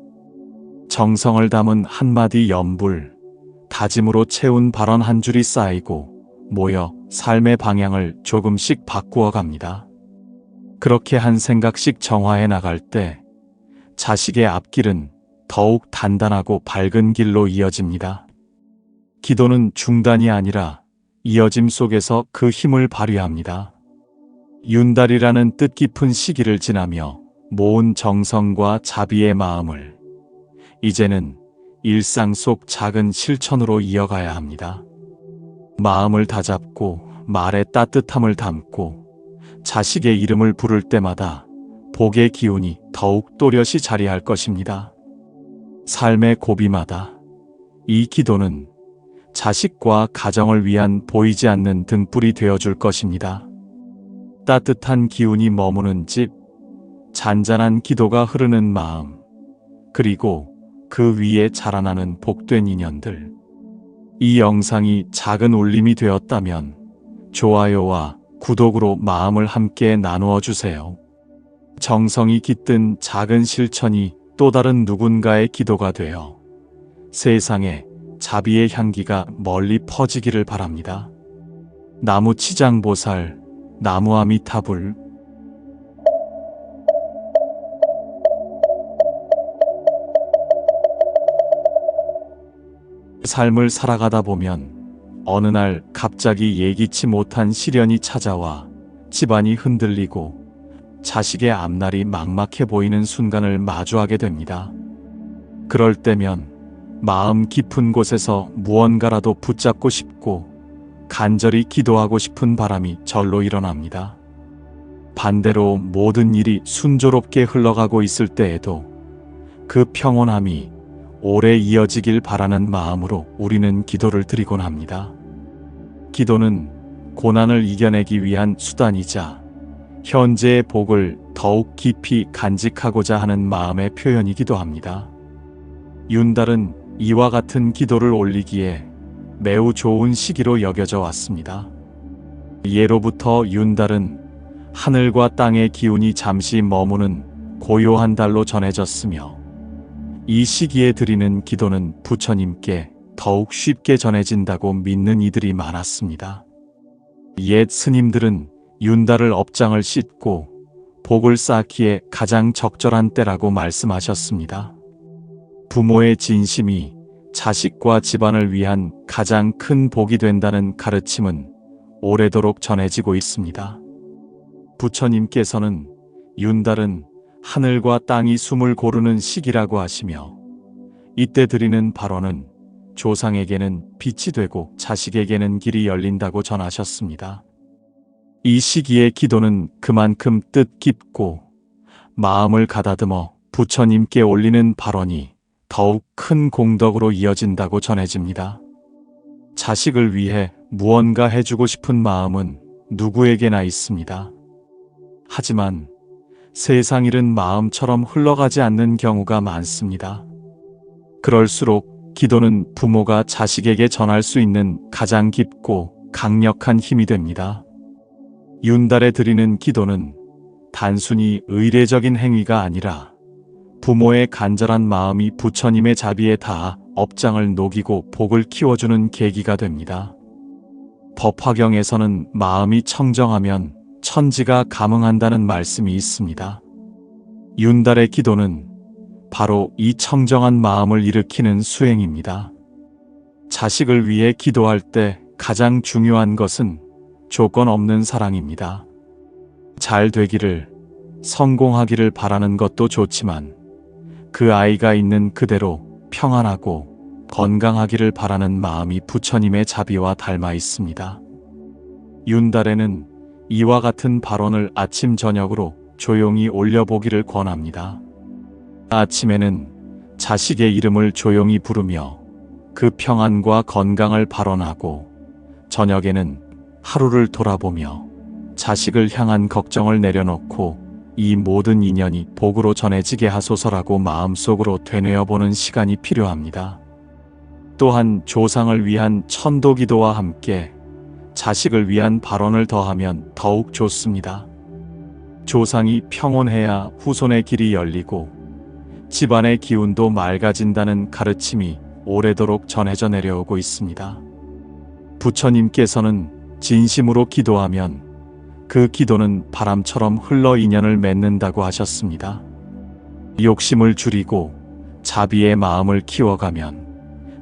정성을 담은 한마디 연불, 다짐으로 채운 발언 한 줄이 쌓이고 모여 삶의 방향을 조금씩 바꾸어 갑니다. 그렇게 한 생각씩 정화해 나갈 때 자식의 앞길은 더욱 단단하고 밝은 길로 이어집니다. 기도는 중단이 아니라 이어짐 속에서 그 힘을 발휘합니다. 윤달이라는 뜻깊은 시기를 지나며 모은 정성과 자비의 마음을 이제는 일상 속 작은 실천으로 이어가야 합니다. 마음을 다잡고 말에 따뜻함을 담고 자식의 이름을 부를 때마다 복의 기운이 더욱 또렷이 자리할 것입니다. 삶의 고비마다 이 기도는 자식과 가정을 위한 보이지 않는 등불이 되어줄 것입니다. 따뜻한 기운이 머무는 집, 잔잔한 기도가 흐르는 마음, 그리고 그 위에 자라나는 복된 인연들. 이 영상이 작은 울림이 되었다면 좋아요와 구독으로 마음을 함께 나누어 주세요. 정성이 깃든 작은 실천이 또 다른 누군가의 기도가 되어 세상에 자비의 향기가 멀리 퍼지기를 바랍니다. 나무 치장보살, 나무 아미타불. 삶을 살아가다 보면 어느 날 갑자기 예기치 못한 시련이 찾아와 집안이 흔들리고 자식의 앞날이 막막해 보이는 순간을 마주하게 됩니다. 그럴 때면 마음 깊은 곳에서 무언가라도 붙잡고 싶고 간절히 기도하고 싶은 바람이 절로 일어납니다. 반대로 모든 일이 순조롭게 흘러가고 있을 때에도 그 평온함이 오래 이어지길 바라는 마음으로 우리는 기도를 드리곤 합니다. 기도는 고난을 이겨내기 위한 수단이자 현재의 복을 더욱 깊이 간직하고자 하는 마음의 표현이기도 합니다. 윤달은 이와 같은 기도를 올리기에 매우 좋은 시기로 여겨져 왔습니다. 예로부터 윤달은 하늘과 땅의 기운이 잠시 머무는 고요한 달로 전해졌으며 이 시기에 드리는 기도는 부처님께 더욱 쉽게 전해진다고 믿는 이들이 많았습니다. 옛 스님들은 윤달을 업장을 씻고 복을 쌓기에 가장 적절한 때라고 말씀하셨습니다. 부모의 진심이 자식과 집안을 위한 가장 큰 복이 된다는 가르침은 오래도록 전해지고 있습니다. 부처님께서는 윤달은 하늘과 땅이 숨을 고르는 시기라고 하시며 이때 드리는 발언은 조상에게는 빛이 되고 자식에게는 길이 열린다고 전하셨습니다. 이 시기의 기도는 그만큼 뜻깊고 마음을 가다듬어 부처님께 올리는 발언이 더욱 큰 공덕으로 이어진다고 전해집니다. 자식을 위해 무언가 해주고 싶은 마음은 누구에게나 있습니다. 하지만 세상 일은 마음처럼 흘러가지 않는 경우가 많습니다. 그럴수록 기도는 부모가 자식에게 전할 수 있는 가장 깊고 강력한 힘이 됩니다. 윤달에 드리는 기도는 단순히 의례적인 행위가 아니라 부모의 간절한 마음이 부처님의 자비에 닿아 업장을 녹이고 복을 키워주는 계기가 됩니다. 법화경에서는 마음이 청정하면 천지가 감응한다는 말씀이 있습니다. 윤달의 기도는 바로 이 청정한 마음을 일으키는 수행입니다. 자식을 위해 기도할 때 가장 중요한 것은 조건 없는 사랑입니다. 잘 되기를, 성공하기를 바라는 것도 좋지만 그 아이가 있는 그대로 평안하고 건강하기를 바라는 마음이 부처님의 자비와 닮아 있습니다. 윤달에는 이와 같은 발언을 아침 저녁으로 조용히 올려보기를 권합니다. 아침에는 자식의 이름을 조용히 부르며 그 평안과 건강을 발언하고 저녁에는 하루를 돌아보며 자식을 향한 걱정을 내려놓고 이 모든 인연이 복으로 전해지게 하소서라고 마음속으로 되뇌어보는 시간이 필요합니다. 또한 조상을 위한 천도기도와 함께 자식을 위한 발언을 더하면 더욱 좋습니다. 조상이 평온해야 후손의 길이 열리고 집안의 기운도 맑아진다는 가르침이 오래도록 전해져 내려오고 있습니다. 부처님께서는 진심으로 기도하면 그 기도는 바람처럼 흘러 인연을 맺는다고 하셨습니다. 욕심을 줄이고 자비의 마음을 키워가면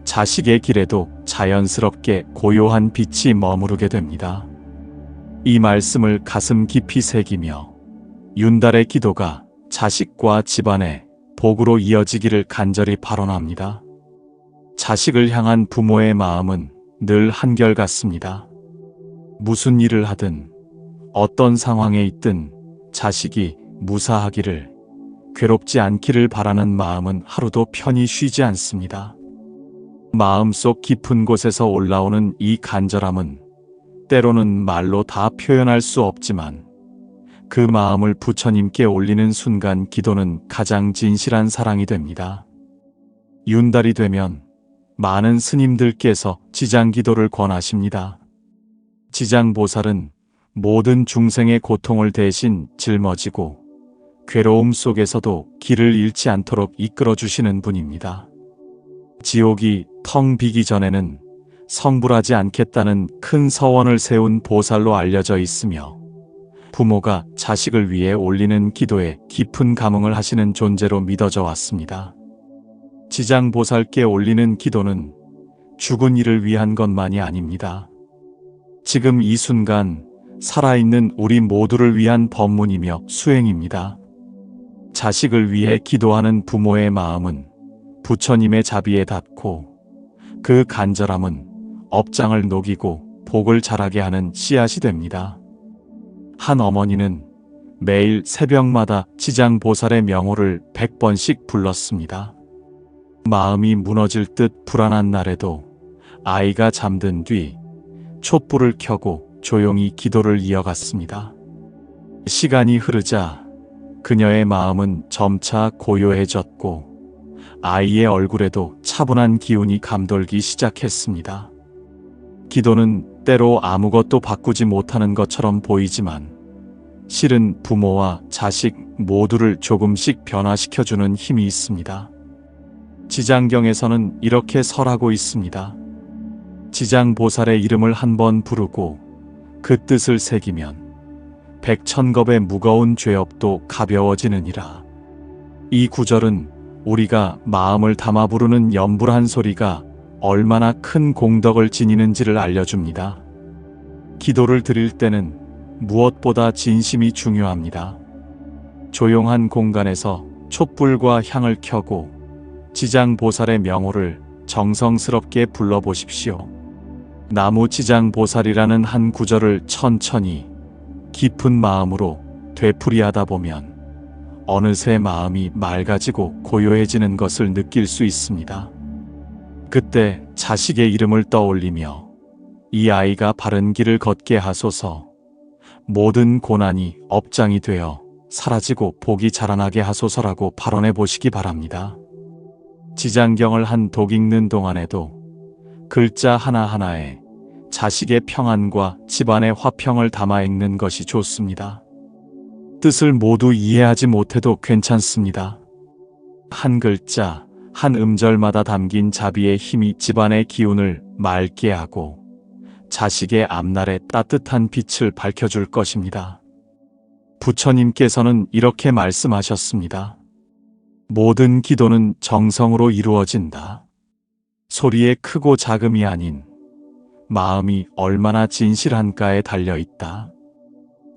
자식의 길에도 자연스럽게 고요한 빛이 머무르게 됩니다. 이 말씀을 가슴 깊이 새기며 윤달의 기도가 자식과 집안의 복으로 이어지기를 간절히 발언합니다. 자식을 향한 부모의 마음은 늘 한결같습니다. 무슨 일을 하든 어떤 상황에 있든 자식이 무사하기를, 괴롭지 않기를 바라는 마음은 하루도 편히 쉬지 않습니다. 마음속 깊은 곳에서 올라오는 이 간절함은 때로는 말로 다 표현할 수 없지만 그 마음을 부처님께 올리는 순간 기도는 가장 진실한 사랑이 됩니다. 윤달이 되면 많은 스님들께서 지장기도를 권하십니다. 지장보살은 모든 중생의 고통을 대신 짊어지고 괴로움 속에서도 길을 잃지 않도록 이끌어주시는 분입니다. 지옥이 텅 비기 전에는 성불하지 않겠다는 큰 서원을 세운 보살로 알려져 있으며 부모가 자식을 위해 올리는 기도에 깊은 감흥을 하시는 존재로 믿어져 왔습니다. 지장보살께 올리는 기도는 죽은 이를 위한 것만이 아닙니다. 지금 이 순간 살아있는 우리 모두를 위한 법문이며 수행입니다. 자식을 위해 기도하는 부모의 마음은 부처님의 자비에 닿고 그 간절함은 업장을 녹이고 복을 자라게 하는 씨앗이 됩니다. 한 어머니는 매일 새벽마다 지장보살의 명호를 100번씩 불렀습니다. 마음이 무너질 듯 불안한 날에도 아이가 잠든 뒤 촛불을 켜고 조용히 기도를 이어갔습니다. 시간이 흐르자 그녀의 마음은 점차 고요해졌고 아이의 얼굴에도 차분한 기운이 감돌기 시작했습니다. 기도는 때로 아무것도 바꾸지 못하는 것처럼 보이지만 실은 부모와 자식 모두를 조금씩 변화시켜주는 힘이 있습니다. 지장경에서는 이렇게 설하고 있습니다. 지장보살의 이름을 한번 부르고 그 뜻을 새기면 백천겁의 무거운 죄업도 가벼워지느니라. 이 구절은 우리가 마음을 담아 부르는 연불한 소리가 얼마나 큰 공덕을 지니는지를 알려줍니다. 기도를 드릴 때는 무엇보다 진심이 중요합니다. 조용한 공간에서 촛불과 향을 켜고 지장보살의 명호를 정성스럽게 불러보십시오. 나무 지장보살이라는 한 구절을 천천히 깊은 마음으로 되풀이하다 보면 어느새 마음이 맑아지고 고요해지는 것을 느낄 수 있습니다. 그때 자식의 이름을 떠올리며 이 아이가 바른 길을 걷게 하소서, 모든 고난이 업장이 되어 사라지고 복이 자라나게 하소서라고 발언해 보시기 바랍니다. 지장경을 한 독 읽는 동안에도 글자 하나하나에 자식의 평안과 집안의 화평을 담아 읽는 것이 좋습니다. 뜻을 모두 이해하지 못해도 괜찮습니다. 한 글자, 한 음절마다 담긴 자비의 힘이 집안의 기운을 맑게 하고 자식의 앞날에 따뜻한 빛을 밝혀줄 것입니다. 부처님께서는 이렇게 말씀하셨습니다. 모든 기도는 정성으로 이루어진다. 소리의 크고 작음이 아닌 마음이 얼마나 진실한가에 달려있다.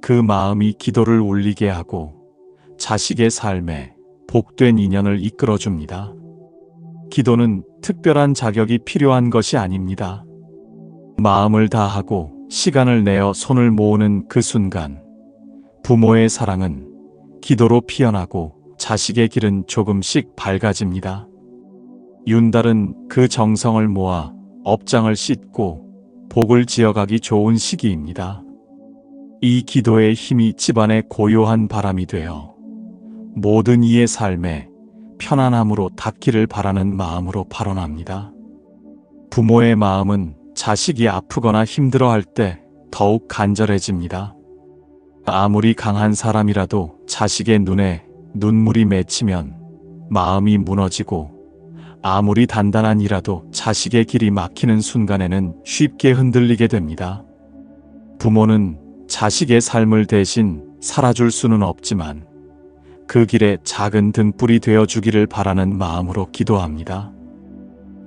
그 마음이 기도를 울리게 하고 자식의 삶에 복된 인연을 이끌어줍니다. 기도는 특별한 자격이 필요한 것이 아닙니다. 마음을 다하고 시간을 내어 손을 모으는 그 순간 부모의 사랑은 기도로 피어나고 자식의 길은 조금씩 밝아집니다. 윤달은 그 정성을 모아 업장을 씻고 복을 지어가기 좋은 시기입니다. 이 기도의 힘이 집안의 고요한 바람이 되어 모든 이의 삶에 편안함으로 닿기를 바라는 마음으로 발언합니다. 부모의 마음은 자식이 아프거나 힘들어할 때 더욱 간절해집니다. 아무리 강한 사람이라도 자식의 눈에 눈물이 맺히면 마음이 무너지고 아무리 단단한 이라도 자식의 길이 막히는 순간에는 쉽게 흔들리게 됩니다. 부모는 자식의 삶을 대신 살아줄 수는 없지만 그 길에 작은 등불이 되어주기를 바라는 마음으로 기도합니다.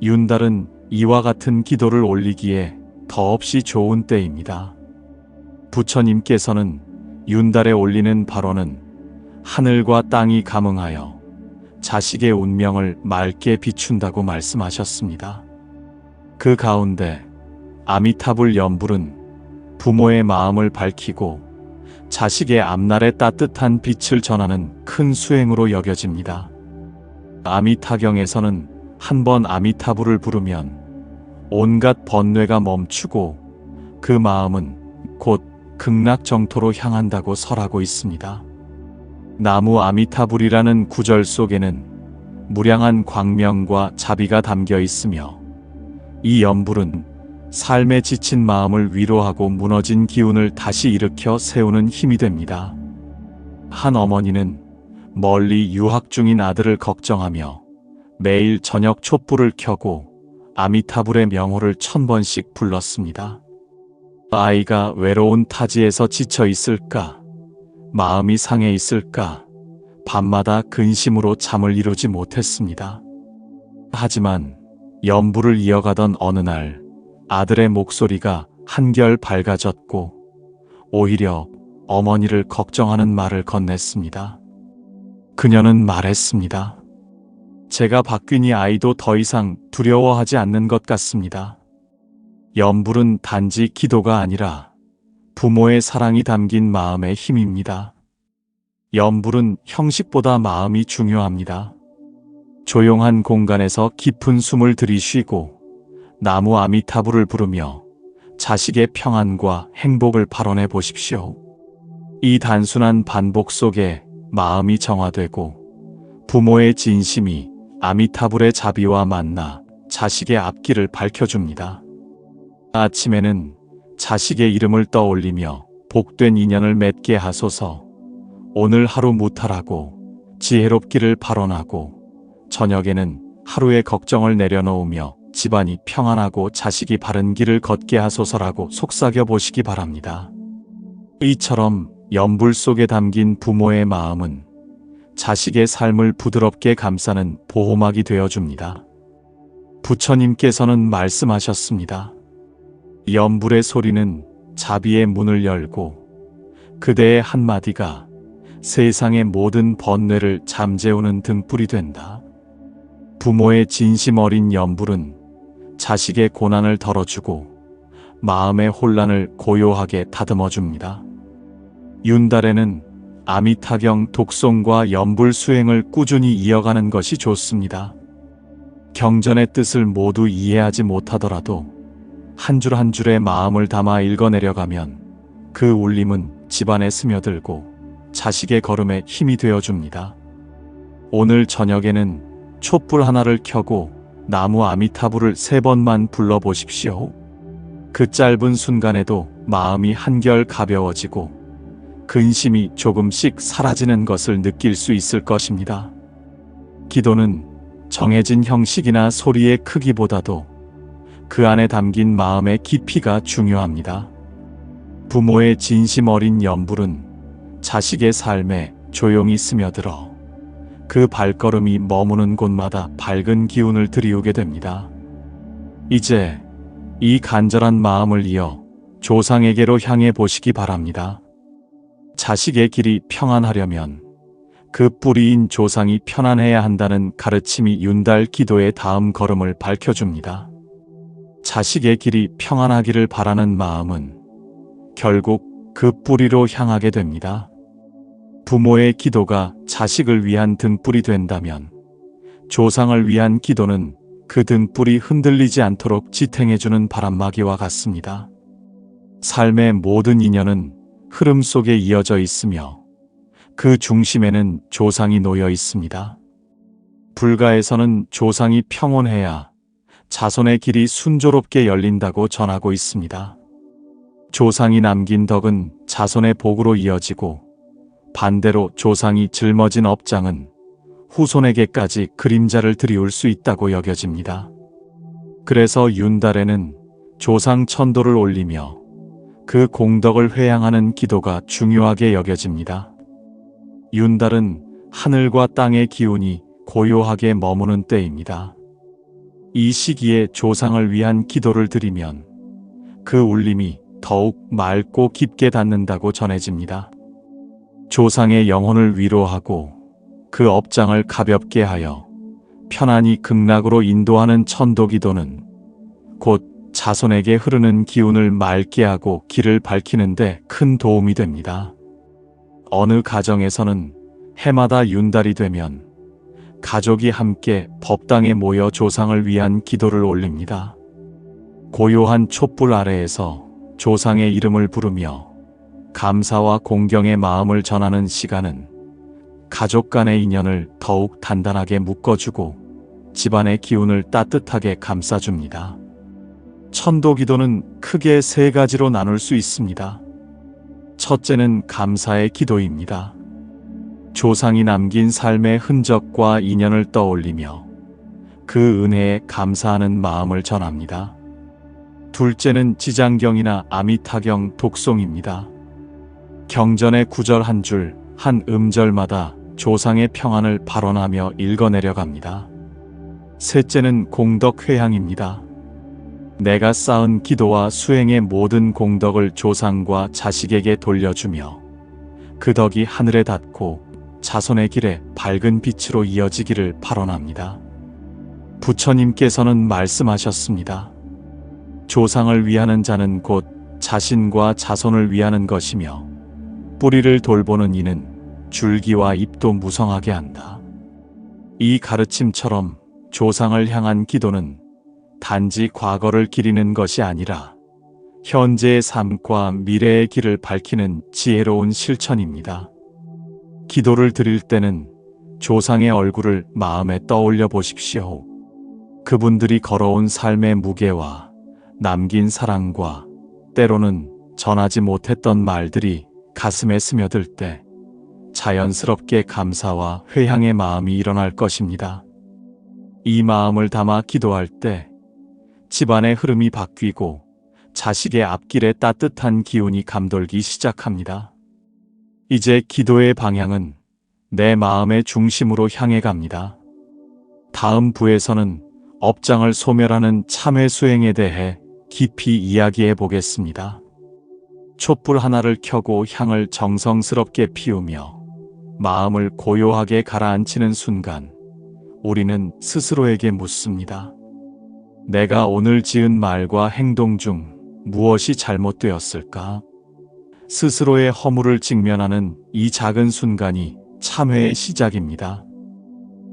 윤달은 이와 같은 기도를 올리기에 더없이 좋은 때입니다. 부처님께서는 윤달에 올리는 발언은 하늘과 땅이 감응하여 자식의 운명을 맑게 비춘다고 말씀하셨습니다. 그 가운데 아미타불 연불은 부모의 마음을 밝히고 자식의 앞날에 따뜻한 빛을 전하는 큰 수행으로 여겨집니다. 아미타경에서는 한번 아미타불을 부르면 온갖 번뇌가 멈추고 그 마음은 곧 극락정토로 향한다고 설하고 있습니다. 나무 아미타불이라는 구절 속에는 무량한 광명과 자비가 담겨 있으며 이 연불은 삶에 지친 마음을 위로하고 무너진 기운을 다시 일으켜 세우는 힘이 됩니다. 한 어머니는 멀리 유학 중인 아들을 걱정하며 매일 저녁 촛불을 켜고 아미타불의 명호를 1000번씩 불렀습니다. 아이가 외로운 타지에서 지쳐 있을까? 마음이 상해 있을까? 밤마다 근심으로 잠을 이루지 못했습니다. 하지만 연불을 이어가던 어느 날 아들의 목소리가 한결 밝아졌고 오히려 어머니를 걱정하는 말을 건넸습니다. 그녀는 말했습니다. 제가 바뀌니 아이도 더 이상 두려워하지 않는 것 같습니다. 연불은 단지 기도가 아니라 부모의 사랑이 담긴 마음의 힘입니다. 연불은 형식보다 마음이 중요합니다. 조용한 공간에서 깊은 숨을 들이쉬고 나무 아미타불을 부르며 자식의 평안과 행복을 발언해 보십시오. 이 단순한 반복 속에 마음이 정화되고 부모의 진심이 아미타불의 자비와 만나 자식의 앞길을 밝혀줍니다. 아침에는 자식의 이름을 떠올리며 복된 인연을 맺게 하소서. 오늘 하루 무탈하고 지혜롭기를 발언하고 저녁에는 하루의 걱정을 내려놓으며 집안이 평안하고 자식이 바른 길을 걷게 하소서라고 속삭여 보시기 바랍니다. 이처럼 연불 속에 담긴 부모의 마음은 자식의 삶을 부드럽게 감싸는 보호막이 되어줍니다. 부처님께서는 말씀하셨습니다. 연불의 소리는 자비의 문을 열고 그대의 한마디가 세상의 모든 번뇌를 잠재우는 등불이 된다. 부모의 진심 어린 연불은 자식의 고난을 덜어주고 마음의 혼란을 고요하게 다듬어줍니다. 윤달에는 아미타경 독송과 연불 수행을 꾸준히 이어가는 것이 좋습니다. 경전의 뜻을 모두 이해하지 못하더라도 한 줄 한 줄의 마음을 담아 읽어내려가면 그 울림은 집안에 스며들고 자식의 걸음에 힘이 되어줍니다. 오늘 저녁에는 촛불 하나를 켜고 나무 아미타불을 3번만 불러보십시오. 그 짧은 순간에도 마음이 한결 가벼워지고 근심이 조금씩 사라지는 것을 느낄 수 있을 것입니다. 기도는 정해진 형식이나 소리의 크기보다도 그 안에 담긴 마음의 깊이가 중요합니다. 부모의 진심 어린 연불은 자식의 삶에 조용히 스며들어 그 발걸음이 머무는 곳마다 밝은 기운을 드리우게 됩니다. 이제 이 간절한 마음을 이어 조상에게로 향해 보시기 바랍니다. 자식의 길이 평안하려면 그 뿌리인 조상이 편안해야 한다는 가르침이 윤달 기도의 다음 걸음을 밝혀줍니다. 자식의 길이 평안하기를 바라는 마음은 결국 그 뿌리로 향하게 됩니다. 부모의 기도가 자식을 위한 등불이 된다면 조상을 위한 기도는 그 등불이 흔들리지 않도록 지탱해주는 바람막이와 같습니다. 삶의 모든 인연은 흐름 속에 이어져 있으며 그 중심에는 조상이 놓여 있습니다. 불가에서는 조상이 평온해야 자손의 길이 순조롭게 열린다고 전하고 있습니다. 조상이 남긴 덕은 자손의 복으로 이어지고 반대로 조상이 짊어진 업장은 후손에게까지 그림자를 드리울 수 있다고 여겨집니다. 그래서 윤달에는 조상 천도를 올리며 그 공덕을 회양하는 기도가 중요하게 여겨집니다. 윤달은 하늘과 땅의 기운이 고요하게 머무는 때입니다. 이 시기에 조상을 위한 기도를 드리면 그 울림이 더욱 맑고 깊게 닿는다고 전해집니다. 조상의 영혼을 위로하고 그 업장을 가볍게 하여 편안히 극락으로 인도하는 천도기도는 곧 자손에게 흐르는 기운을 맑게 하고 길을 밝히는 데 큰 도움이 됩니다. 어느 가정에서는 해마다 윤달이 되면 가족이 함께 법당에 모여 조상을 위한 기도를 올립니다. 고요한 촛불 아래에서 조상의 이름을 부르며 감사와 공경의 마음을 전하는 시간은 가족 간의 인연을 더욱 단단하게 묶어주고 집안의 기운을 따뜻하게 감싸줍니다. 천도 기도는 크게 세 가지로 나눌 수 있습니다. 첫째는 감사의 기도입니다. 조상이 남긴 삶의 흔적과 인연을 떠올리며 그 은혜에 감사하는 마음을 전합니다. 둘째는 지장경이나 아미타경 독송입니다. 경전의 구절 한 줄, 한 음절마다 조상의 평안을 발언하며 읽어내려갑니다. 셋째는 공덕회향입니다. 내가 쌓은 기도와 수행의 모든 공덕을 조상과 자식에게 돌려주며 그 덕이 하늘에 닿고 자손의 길에 밝은 빛으로 이어지기를 발언합니다. 부처님께서는 말씀하셨습니다. 조상을 위하는 자는 곧 자신과 자손을 위하는 것이며 뿌리를 돌보는 이는 줄기와 잎도 무성하게 한다. 이 가르침처럼 조상을 향한 기도는 단지 과거를 기리는 것이 아니라 현재의 삶과 미래의 길을 밝히는 지혜로운 실천입니다. 기도를 드릴 때는 조상의 얼굴을 마음에 떠올려 보십시오. 그분들이 걸어온 삶의 무게와 남긴 사랑과 때로는 전하지 못했던 말들이 가슴에 스며들 때 자연스럽게 감사와 회향의 마음이 일어날 것입니다. 이 마음을 담아 기도할 때 집안의 흐름이 바뀌고 자식의 앞길에 따뜻한 기운이 감돌기 시작합니다. 이제 기도의 방향은 내 마음의 중심으로 향해 갑니다. 다음 부에서는 업장을 소멸하는 참회 수행에 대해 깊이 이야기해 보겠습니다. 촛불 하나를 켜고 향을 정성스럽게 피우며 마음을 고요하게 가라앉히는 순간 우리는 스스로에게 묻습니다. 내가 오늘 지은 말과 행동 중 무엇이 잘못되었을까? 스스로의 허물을 직면하는 이 작은 순간이 참회의 시작입니다.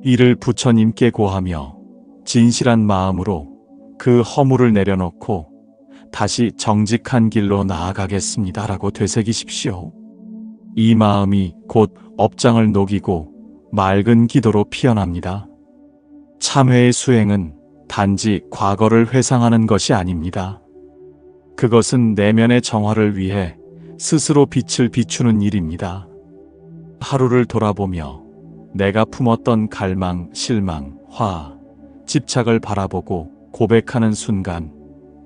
이를 부처님께 고하며 진실한 마음으로 그 허물을 내려놓고 다시 정직한 길로 나아가겠습니다라고 되새기십시오. 이 마음이 곧 업장을 녹이고 맑은 기도로 피어납니다. 참회의 수행은 단지 과거를 회상하는 것이 아닙니다. 그것은 내면의 정화를 위해 스스로 빛을 비추는 일입니다. 하루를 돌아보며 내가 품었던 갈망, 실망, 화, 집착을 바라보고 고백하는 순간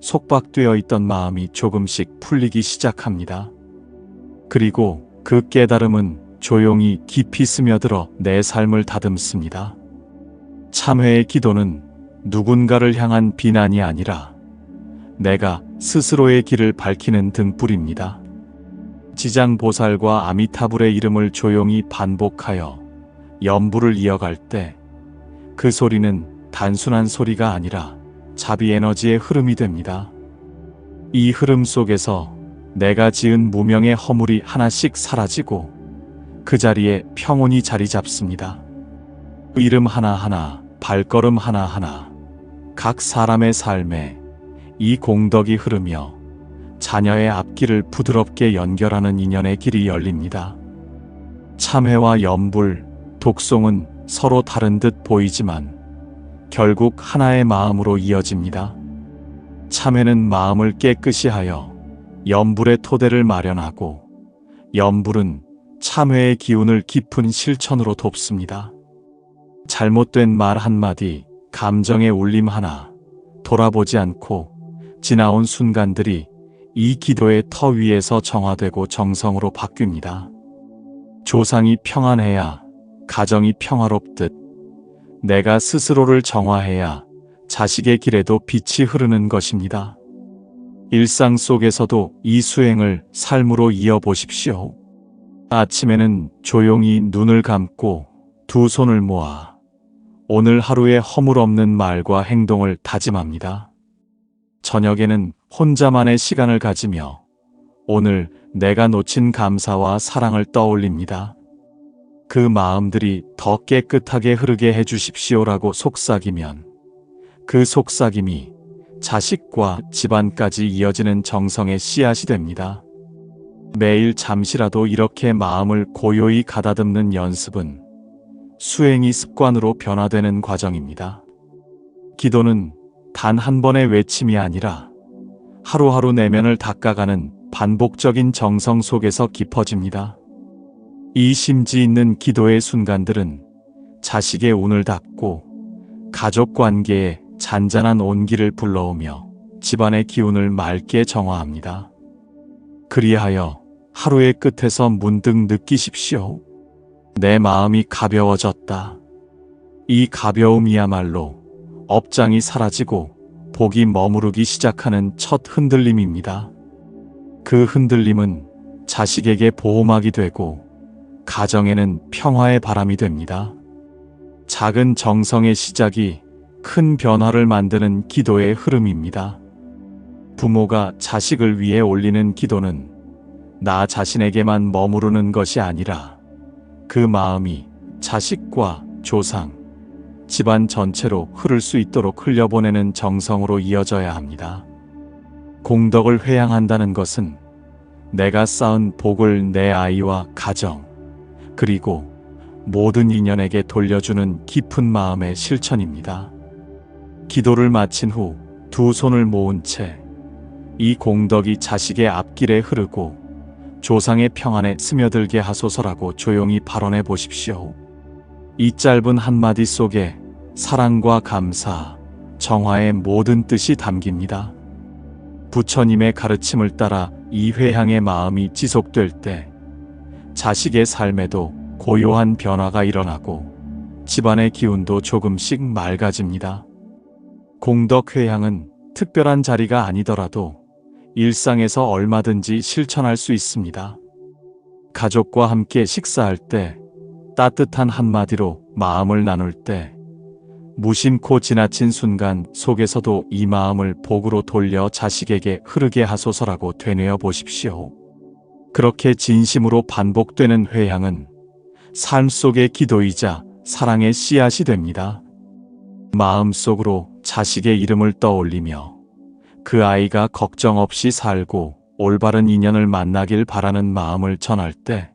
속박되어 있던 마음이 조금씩 풀리기 시작합니다. 그리고 그 깨달음은 조용히 깊이 스며들어 내 삶을 다듬습니다. 참회의 기도는 누군가를 향한 비난이 아니라 내가 스스로의 길을 밝히는 등불입니다. 지장보살과 아미타불의 이름을 조용히 반복하여 연부를 이어갈 때 그 소리는 단순한 소리가 아니라 자비 에너지의 흐름이 됩니다. 이 흐름 속에서 내가 지은 무명의 허물이 하나씩 사라지고 그 자리에 평온이 자리 잡습니다. 이름 하나하나, 발걸음 하나하나, 각 사람의 삶에 이 공덕이 흐르며 자녀의 앞길을 부드럽게 연결하는 인연의 길이 열립니다. 참회와 연불, 독송은 서로 다른 듯 보이지만 결국 하나의 마음으로 이어집니다. 참회는 마음을 깨끗이 하여 연불의 토대를 마련하고 연불은 참회의 기운을 깊은 실천으로 돕습니다. 잘못된 말 한마디, 감정의 울림 하나, 돌아보지 않고 지나온 순간들이 이 기도의 터 위에서 정화되고 정성으로 바뀝니다. 조상이 평안해야 가정이 평화롭듯 내가 스스로를 정화해야 자식의 길에도 빛이 흐르는 것입니다. 일상 속에서도 이 수행을 삶으로 이어보십시오. 아침에는 조용히 눈을 감고 두 손을 모아 오늘 하루의 허물 없는 말과 행동을 다짐합니다. 저녁에는 혼자만의 시간을 가지며 오늘 내가 놓친 감사와 사랑을 떠올립니다. 그 마음들이 더 깨끗하게 흐르게 해주십시오라고 속삭이면 그 속삭임이 자식과 집안까지 이어지는 정성의 씨앗이 됩니다. 매일 잠시라도 이렇게 마음을 고요히 가다듬는 연습은 수행이 습관으로 변화되는 과정입니다. 기도는 단 한 번의 외침이 아니라 하루하루 내면을 닦아가는 반복적인 정성 속에서 깊어집니다. 이 심지 있는 기도의 순간들은 자식의 운을 닦고 가족 관계에 잔잔한 온기를 불러오며 집안의 기운을 맑게 정화합니다. 그리하여 하루의 끝에서 문득 느끼십시오. 내 마음이 가벼워졌다. 이 가벼움이야말로 업장이 사라지고 복이 머무르기 시작하는 첫 흔들림입니다. 그 흔들림은 자식에게 보호막이 되고 가정에는 평화의 바람이 됩니다. 작은 정성의 시작이 큰 변화를 만드는 기도의 흐름입니다. 부모가 자식을 위해 올리는 기도는 나 자신에게만 머무르는 것이 아니라 그 마음이 자식과 조상, 집안 전체로 흐를 수 있도록 흘려보내는 정성으로 이어져야 합니다. 공덕을 회양한다는 것은 내가 쌓은 복을 내 아이와 가정, 그리고 모든 인연에게 돌려주는 깊은 마음의 실천입니다. 기도를 마친 후 두 손을 모은 채 이 공덕이 자식의 앞길에 흐르고 조상의 평안에 스며들게 하소서라고 조용히 발언해 보십시오. 이 짧은 한마디 속에 사랑과 감사, 정화의 모든 뜻이 담깁니다. 부처님의 가르침을 따라 이 회향의 마음이 지속될 때 자식의 삶에도 고요한 변화가 일어나고 집안의 기운도 조금씩 맑아집니다. 공덕 회향은 특별한 자리가 아니더라도 일상에서 얼마든지 실천할 수 있습니다. 가족과 함께 식사할 때, 따뜻한 한마디로 마음을 나눌 때, 무심코 지나친 순간 속에서도 이 마음을 복으로 돌려 자식에게 흐르게 하소서라고 되뇌어 보십시오. 그렇게 진심으로 반복되는 회향은 삶 속의 기도이자 사랑의 씨앗이 됩니다. 마음속으로 자식의 이름을 떠올리며 그 아이가 걱정 없이 살고 올바른 인연을 만나길 바라는 마음을 전할 때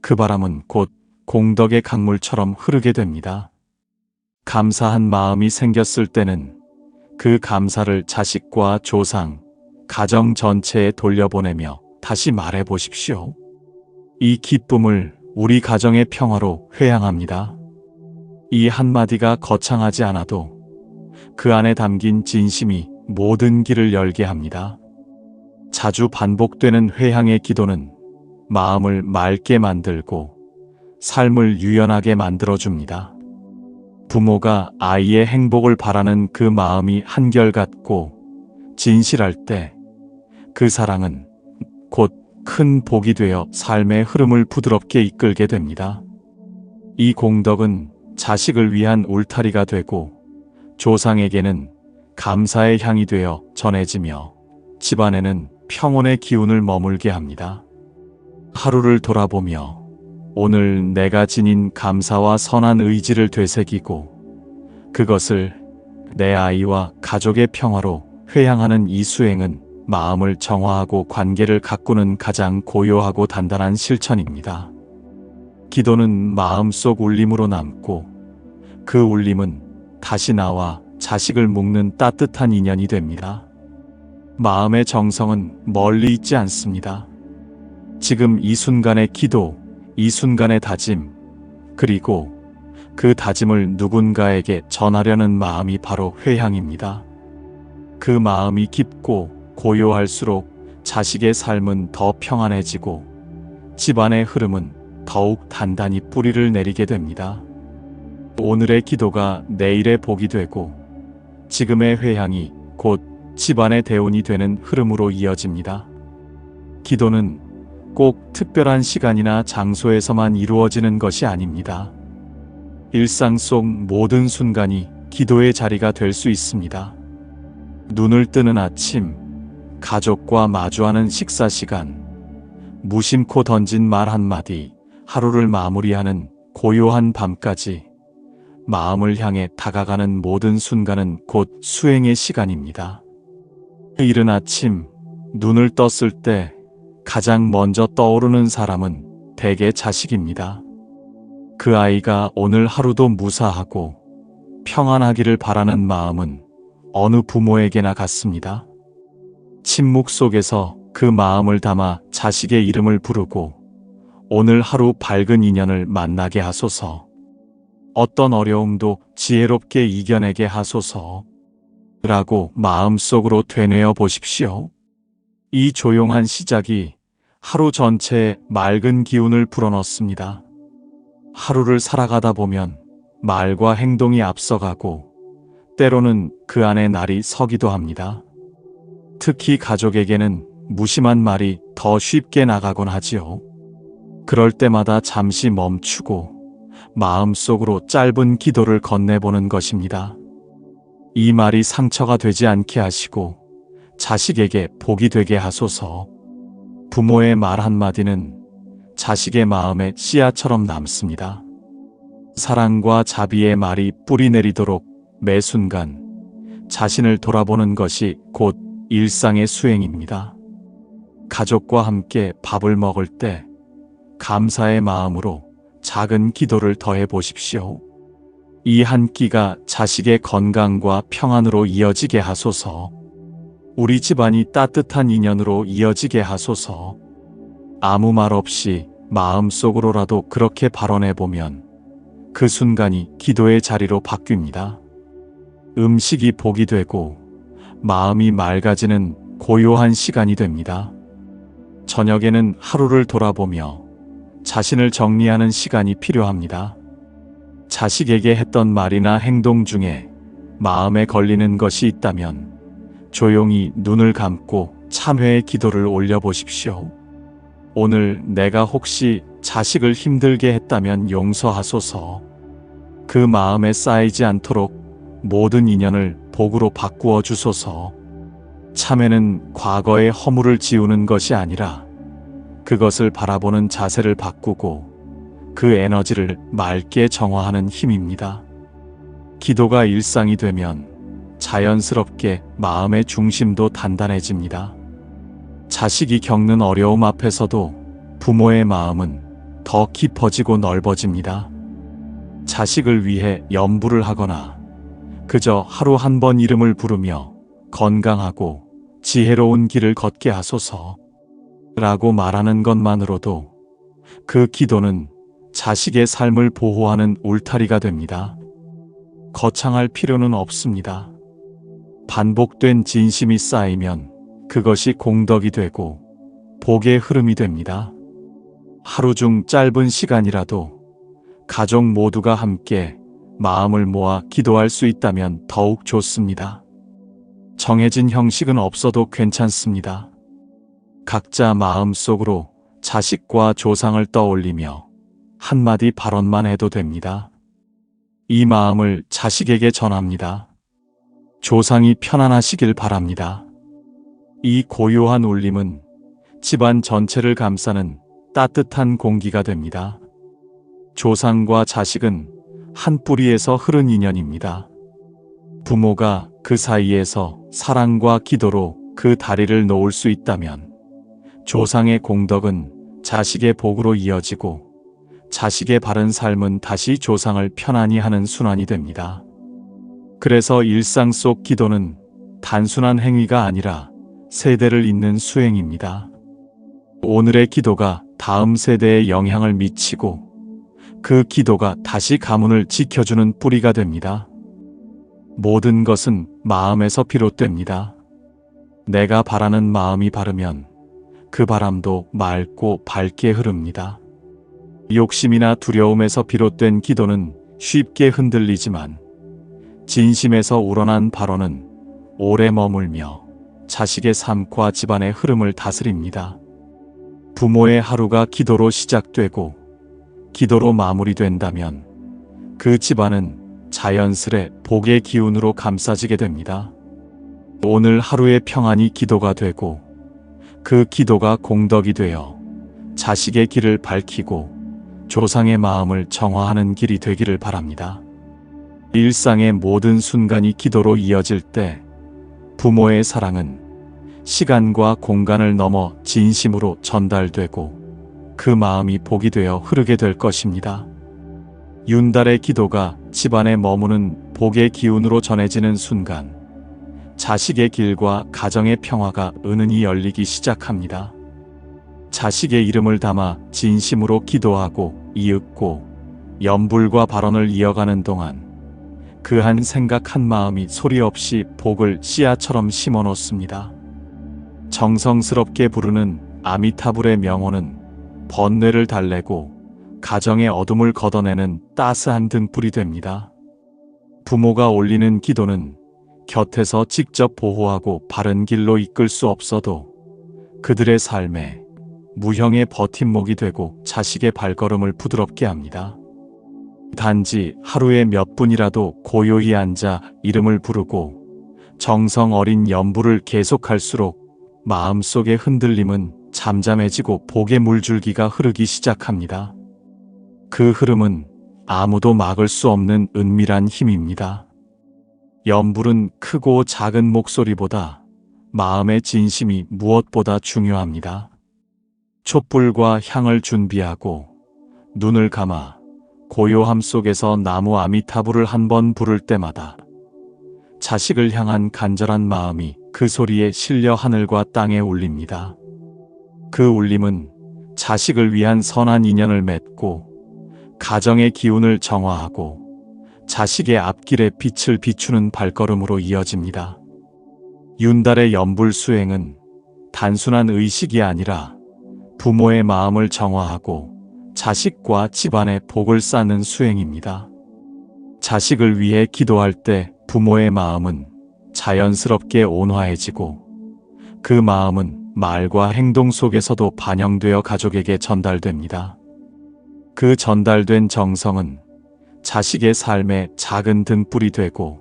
그 바람은 곧 공덕의 강물처럼 흐르게 됩니다. 감사한 마음이 생겼을 때는 그 감사를 자식과 조상, 가정 전체에 돌려보내며 다시 말해 보십시오. 이 기쁨을 우리 가정의 평화로 회양합니다. 이 한마디가 거창하지 않아도 그 안에 담긴 진심이 모든 길을 열게 합니다. 자주 반복되는 회향의 기도는 마음을 맑게 만들고 삶을 유연하게 만들어줍니다. 부모가 아이의 행복을 바라는 그 마음이 한결같고 진실할 때 그 사랑은 곧 큰 복이 되어 삶의 흐름을 부드럽게 이끌게 됩니다. 이 공덕은 자식을 위한 울타리가 되고 조상에게는 감사의 향이 되어 전해지며 집안에는 평온의 기운을 머물게 합니다. 하루를 돌아보며 오늘 내가 지닌 감사와 선한 의지를 되새기고 그것을 내 아이와 가족의 평화로 회양하는 이 수행은 마음을 정화하고 관계를 가꾸는 가장 고요하고 단단한 실천입니다. 기도는 마음속 울림으로 남고 그 울림은 다시 나와 자식을 묶는 따뜻한 인연이 됩니다. 마음의 정성은 멀리 있지 않습니다. 지금 이 순간의 기도, 이 순간의 다짐, 그리고 그 다짐을 누군가에게 전하려는 마음이 바로 회향입니다. 그 마음이 깊고 고요할수록 자식의 삶은 더 평안해지고 집안의 흐름은 더욱 단단히 뿌리를 내리게 됩니다. 오늘의 기도가 내일의 복이 되고 지금의 회향이 곧 집안의 대운이 되는 흐름으로 이어집니다. 기도는 꼭 특별한 시간이나 장소에서만 이루어지는 것이 아닙니다. 일상 속 모든 순간이 기도의 자리가 될 수 있습니다. 눈을 뜨는 아침, 가족과 마주하는 식사 시간, 무심코 던진 말 한마디, 하루를 마무리하는 고요한 밤까지 마음을 향해 다가가는 모든 순간은 곧 수행의 시간입니다. 이른 아침, 눈을 떴을 때 가장 먼저 떠오르는 사람은 대개 자식입니다. 그 아이가 오늘 하루도 무사하고 평안하기를 바라는 마음은 어느 부모에게나 같습니다. 침묵 속에서 그 마음을 담아 자식의 이름을 부르고 오늘 하루 밝은 인연을 만나게 하소서. 어떤 어려움도 지혜롭게 이겨내게 하소서. 라고 마음속으로 되뇌어 보십시오. 이 조용한 시작이 하루 전체에 맑은 기운을 불어넣습니다. 하루를 살아가다 보면 말과 행동이 앞서가고 때로는 그 안에 날이 서기도 합니다. 특히 가족에게는 무심한 말이 더 쉽게 나가곤 하지요. 그럴 때마다 잠시 멈추고 마음속으로 짧은 기도를 건네보는 것입니다. 이 말이 상처가 되지 않게 하시고 자식에게 복이 되게 하소서. 부모의 말 한마디는 자식의 마음에 씨앗처럼 남습니다. 사랑과 자비의 말이 뿌리 내리도록 매 순간 자신을 돌아보는 것이 곧 일상의 수행입니다. 가족과 함께 밥을 먹을 때 감사의 마음으로 작은 기도를 더해 보십시오. 이 한 끼가 자식의 건강과 평안으로 이어지게 하소서. 우리 집안이 따뜻한 인연으로 이어지게 하소서. 아무 말 없이 마음속으로라도 그렇게 발언해보면 그 순간이 기도의 자리로 바뀝니다. 음식이 복이 되고 마음이 맑아지는 고요한 시간이 됩니다. 저녁에는 하루를 돌아보며 자신을 정리하는 시간이 필요합니다. 자식에게 했던 말이나 행동 중에 마음에 걸리는 것이 있다면 조용히 눈을 감고 참회의 기도를 올려보십시오. 오늘 내가 혹시 자식을 힘들게 했다면 용서하소서. 그 마음에 쌓이지 않도록 모든 인연을 복으로 바꾸어 주소서. 참회는 과거의 허물을 지우는 것이 아니라 그것을 바라보는 자세를 바꾸고 그 에너지를 맑게 정화하는 힘입니다. 기도가 일상이 되면 자연스럽게 마음의 중심도 단단해집니다. 자식이 겪는 어려움 앞에서도 부모의 마음은 더 깊어지고 넓어집니다. 자식을 위해 염불을 하거나 그저 하루 한 번 이름을 부르며 건강하고 지혜로운 길을 걷게 하소서 라고 말하는 것만으로도 그 기도는 자식의 삶을 보호하는 울타리가 됩니다. 거창할 필요는 없습니다. 반복된 진심이 쌓이면 그것이 공덕이 되고 복의 흐름이 됩니다. 하루 중 짧은 시간이라도 가족 모두가 함께 마음을 모아 기도할 수 있다면 더욱 좋습니다. 정해진 형식은 없어도 괜찮습니다. 각자 마음속으로 자식과 조상을 떠올리며 한마디 발언만 해도 됩니다. 이 마음을 자식에게 전합니다. 조상이 편안하시길 바랍니다. 이 고요한 울림은 집안 전체를 감싸는 따뜻한 공기가 됩니다. 조상과 자식은 한 뿌리에서 흐른 인연입니다. 부모가 그 사이에서 사랑과 기도로 그 다리를 놓을 수 있다면 조상의 공덕은 자식의 복으로 이어지고 자식의 바른 삶은 다시 조상을 편안히 하는 순환이 됩니다. 그래서 일상 속 기도는 단순한 행위가 아니라 세대를 잇는 수행입니다. 오늘의 기도가 다음 세대에 영향을 미치고 그 기도가 다시 가문을 지켜주는 뿌리가 됩니다. 모든 것은 마음에서 비롯됩니다. 내가 바라는 마음이 바르면 그 바람도 맑고 밝게 흐릅니다. 욕심이나 두려움에서 비롯된 기도는 쉽게 흔들리지만 진심에서 우러난 발언은 오래 머물며 자식의 삶과 집안의 흐름을 다스립니다. 부모의 하루가 기도로 시작되고 기도로 마무리된다면 그 집안은 자연스레 복의 기운으로 감싸지게 됩니다. 오늘 하루의 평안이 기도가 되고 그 기도가 공덕이 되어 자식의 길을 밝히고 조상의 마음을 정화하는 길이 되기를 바랍니다. 일상의 모든 순간이 기도로 이어질 때 부모의 사랑은 시간과 공간을 넘어 진심으로 전달되고 그 마음이 복이 되어 흐르게 될 것입니다. 윤달의 기도가 집안에 머무는 복의 기운으로 전해지는 순간 자식의 길과 가정의 평화가 은은히 열리기 시작합니다. 자식의 이름을 담아 진심으로 기도하고 이윽고 염불과 발언을 이어가는 동안 그 한 생각 한 마음이 소리 없이 복을 씨앗처럼 심어 놓습니다. 정성스럽게 부르는 아미타불의 명호는 번뇌를 달래고 가정의 어둠을 걷어내는 따스한 등불이 됩니다. 부모가 올리는 기도는 곁에서 직접 보호하고 바른 길로 이끌 수 없어도 그들의 삶에 무형의 버팀목이 되고 자식의 발걸음을 부드럽게 합니다. 단지 하루에 몇 분이라도 고요히 앉아 이름을 부르고 정성 어린 염불을 계속할수록 마음속의 흔들림은 잠잠해지고 복의 물줄기가 흐르기 시작합니다. 그 흐름은 아무도 막을 수 없는 은밀한 힘입니다. 염불은 크고 작은 목소리보다 마음의 진심이 무엇보다 중요합니다. 촛불과 향을 준비하고 눈을 감아 고요함 속에서 나무 아미타불을 한 번 부를 때마다 자식을 향한 간절한 마음이 그 소리에 실려 하늘과 땅에 울립니다. 그 울림은 자식을 위한 선한 인연을 맺고 가정의 기운을 정화하고 자식의 앞길에 빛을 비추는 발걸음으로 이어집니다. 윤달의 염불 수행은 단순한 의식이 아니라 부모의 마음을 정화하고 자식과 집안의 복을 쌓는 수행입니다. 자식을 위해 기도할 때 부모의 마음은 자연스럽게 온화해지고 그 마음은 말과 행동 속에서도 반영되어 가족에게 전달됩니다. 그 전달된 정성은 자식의 삶에 작은 등불이 되고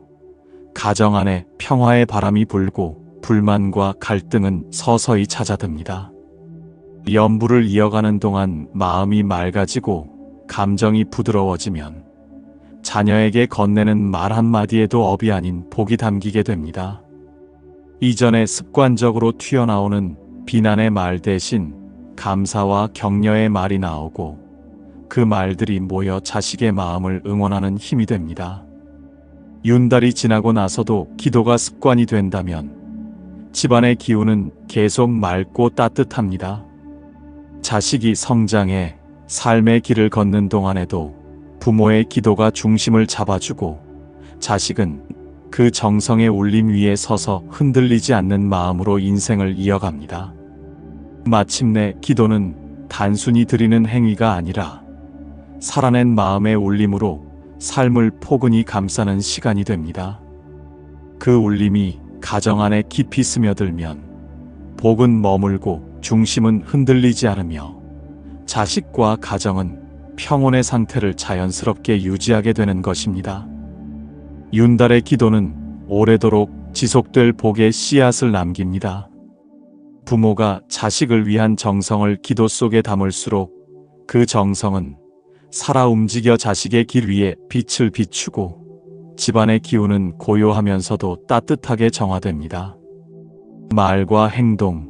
가정 안에 평화의 바람이 불고 불만과 갈등은 서서히 잦아듭니다. 염불을 이어가는 동안 마음이 맑아지고 감정이 부드러워지면 자녀에게 건네는 말 한마디에도 업이 아닌 복이 담기게 됩니다. 이전에 습관적으로 튀어나오는 비난의 말 대신 감사와 격려의 말이 나오고 그 말들이 모여 자식의 마음을 응원하는 힘이 됩니다. 윤달이 지나고 나서도 기도가 습관이 된다면 집안의 기운은 계속 맑고 따뜻합니다. 자식이 성장해 삶의 길을 걷는 동안에도 부모의 기도가 중심을 잡아주고 자식은 그 정성의 울림 위에 서서 흔들리지 않는 마음으로 인생을 이어갑니다. 마침내 기도는 단순히 드리는 행위가 아니라 살아낸 마음의 울림으로 삶을 포근히 감싸는 시간이 됩니다. 그 울림이 가정 안에 깊이 스며들면 복은 머물고 중심은 흔들리지 않으며 자식과 가정은 평온의 상태를 자연스럽게 유지하게 되는 것입니다. 윤달의 기도는 오래도록 지속될 복의 씨앗을 남깁니다. 부모가 자식을 위한 정성을 기도 속에 담을수록 그 정성은 살아 움직여 자식의 길 위에 빛을 비추고 집안의 기운은 고요하면서도 따뜻하게 정화됩니다. 말과 행동,